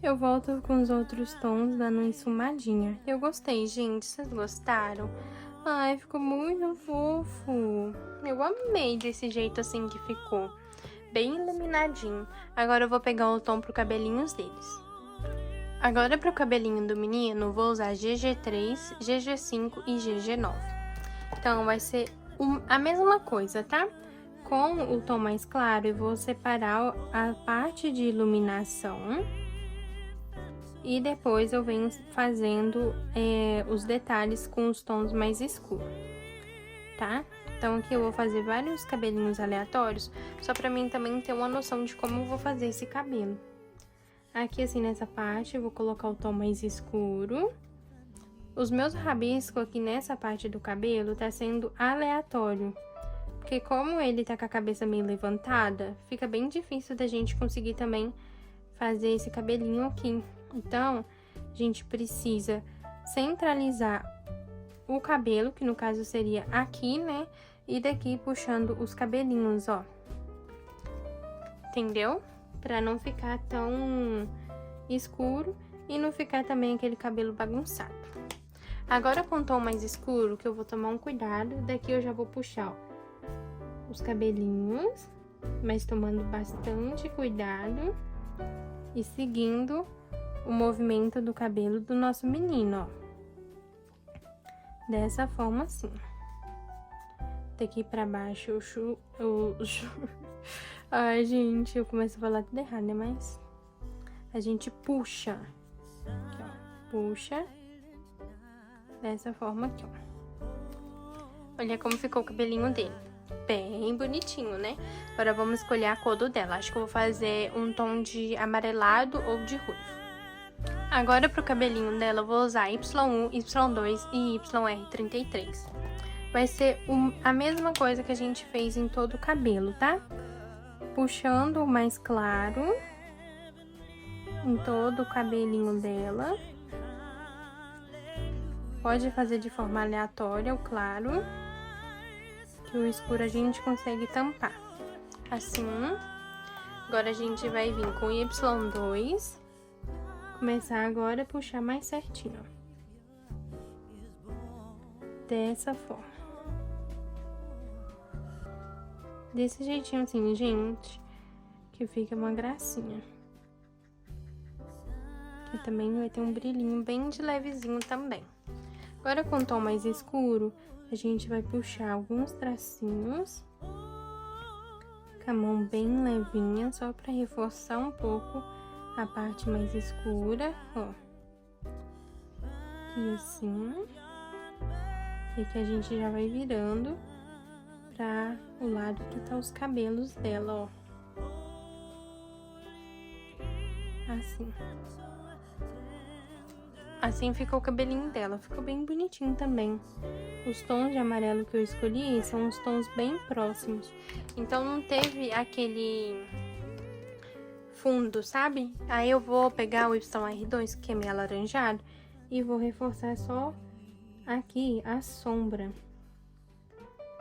eu volto com os outros tons, dando uma esfumadinha. Eu gostei, gente. Vocês gostaram? Ai, ficou muito fofo. Eu amei desse jeito assim que ficou. Bem iluminadinho. Agora eu vou pegar o tom pro cabelinhos deles. Agora pro cabelinho do menino, vou usar GG3, GG5 e GG9. Então, vai ser a mesma coisa, tá? Com o tom mais claro, eu vou separar a parte de iluminação. E depois eu venho fazendo os detalhes com os tons mais escuros, tá? Então, aqui eu vou fazer vários cabelinhos aleatórios, só pra mim também ter uma noção de como eu vou fazer esse cabelo. Aqui, assim, nessa parte, eu vou colocar o tom mais escuro. Os meus rabiscos aqui nessa parte do cabelo tá sendo aleatório, porque como ele tá com a cabeça meio levantada, fica bem difícil da gente conseguir também fazer esse cabelinho aqui. Então, a gente precisa centralizar o cabelo, que no caso seria aqui, né? E daqui puxando os cabelinhos, ó. Entendeu? Pra não ficar tão escuro e não ficar também aquele cabelo bagunçado. Agora com o tom mais escuro, que eu vou tomar um cuidado, daqui eu já vou puxar, ó, os cabelinhos, mas tomando bastante cuidado e seguindo o movimento do cabelo do nosso menino, ó. Dessa forma assim. Daqui pra baixo Ai, gente, eu começo a falar tudo errado, né? Mas a gente puxa. Aqui, ó. Puxa. Dessa forma aqui, ó. Olha como ficou o cabelinho dele. Bem bonitinho, né? Agora vamos escolher a cor do dela. Acho que eu vou fazer um tom de amarelado ou de ruivo. Agora, pro cabelinho dela, eu vou usar Y1, Y2 e YR33. Vai ser a mesma coisa que a gente fez em todo o cabelo, tá? Puxando o mais claro em todo o cabelinho dela. Pode fazer de forma aleatória, o claro, que o escuro a gente consegue tampar. Assim. Agora a gente vai vir com Y2. Começar agora a puxar mais certinho, ó. Dessa forma. Desse jeitinho assim, gente, que fica uma gracinha. E também vai ter um brilhinho bem de levezinho também. Agora com o tom mais escuro, a gente vai puxar alguns tracinhos. Com a mão bem levinha, só pra reforçar um pouco a parte mais escura, ó. E assim. E que a gente já vai virando pra o lado que tá os cabelos dela, ó. Assim. Assim ficou o cabelinho dela, ficou bem bonitinho também. Os tons de amarelo que eu escolhi são os tons bem próximos. Então não teve aquele fundo, sabe? Aí eu vou pegar o YR2, que é meio alaranjado, e vou reforçar só aqui a sombra.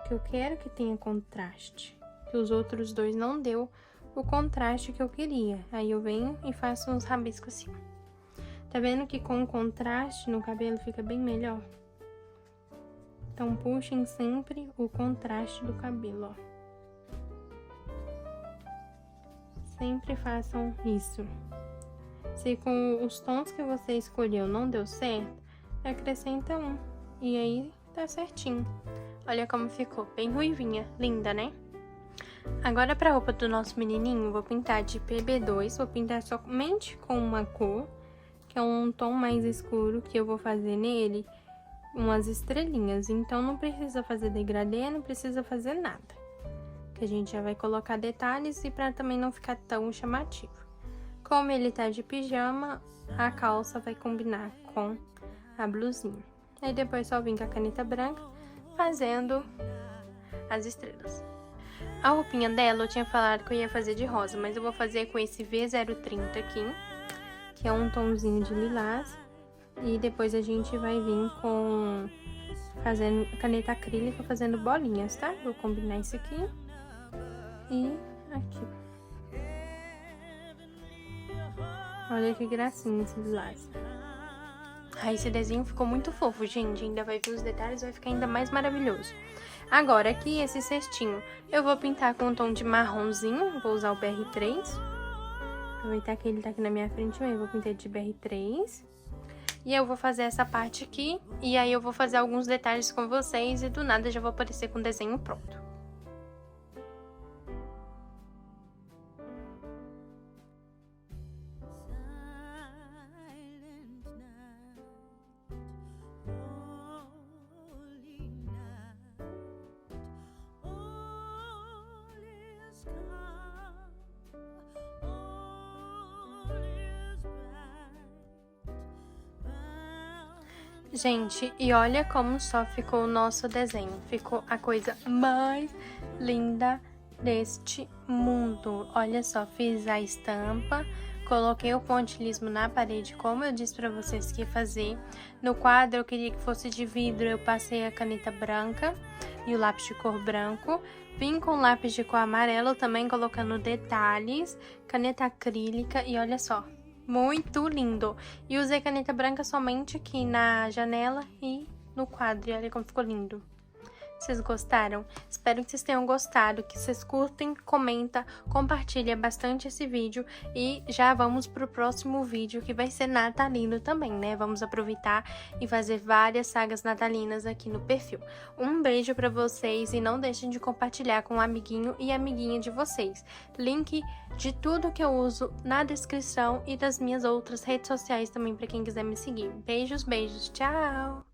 Que eu quero que tenha contraste. Que os outros dois não deu o contraste que eu queria. Aí eu venho e faço uns rabiscos assim. Tá vendo que com o contraste no cabelo fica bem melhor? Então puxem sempre o contraste do cabelo, ó. Sempre façam isso. Se com os tons que você escolheu não deu certo, acrescenta um. E aí tá certinho. Olha como ficou, bem ruivinha, linda, né? Agora pra roupa do nosso menininho, vou pintar de PB2, vou pintar somente com uma cor, que é um tom mais escuro, que eu vou fazer nele umas estrelinhas. Então não precisa fazer degradê, não precisa fazer nada. Que a gente já vai colocar detalhes e pra também não ficar tão chamativo. Como ele tá de pijama, a calça vai combinar com a blusinha. Aí depois só vim com a caneta branca fazendo as estrelas. A roupinha dela eu tinha falado que eu ia fazer de rosa, mas eu vou fazer com esse V030 aqui, que é um tomzinho de lilás. E depois a gente vai vir com fazendo caneta acrílica, fazendo bolinhas, tá? Vou combinar isso aqui e aqui. Olha que gracinha esse lilás. Ai, esse desenho ficou muito fofo, gente. Ainda vai vir os detalhes, vai ficar ainda mais maravilhoso. Agora, aqui, esse cestinho, eu vou pintar com um tom de marronzinho. Vou usar o BR3. Aproveitar que ele tá aqui na minha frente mesmo. Vou pintar de BR3. E eu vou fazer essa parte aqui. E aí, eu vou fazer alguns detalhes com vocês. E do nada, já vou aparecer com o desenho pronto. Gente, e olha como só ficou o nosso desenho. Ficou a coisa mais linda deste mundo. Olha só, fiz a estampa, coloquei o pontilhismo na parede, como eu disse pra vocês que ia fazer. No quadro eu queria que fosse de vidro, eu passei a caneta branca e o lápis de cor branco. Vim com lápis de cor amarelo também, colocando detalhes, caneta acrílica e olha só. Muito lindo. E usei caneta branca somente aqui na janela e no quadro. E olha como ficou lindo. Vocês gostaram? Espero que vocês tenham gostado, que vocês curtem, comenta, compartilha bastante esse vídeo. E já vamos pro próximo vídeo, que vai ser natalino também, né? Vamos aproveitar e fazer várias sagas natalinas aqui no perfil. Um beijo pra vocês e não deixem de compartilhar com um amiguinho e amiguinha de vocês. Link de tudo que eu uso na descrição e das minhas outras redes sociais também pra quem quiser me seguir. Beijos, beijos, tchau!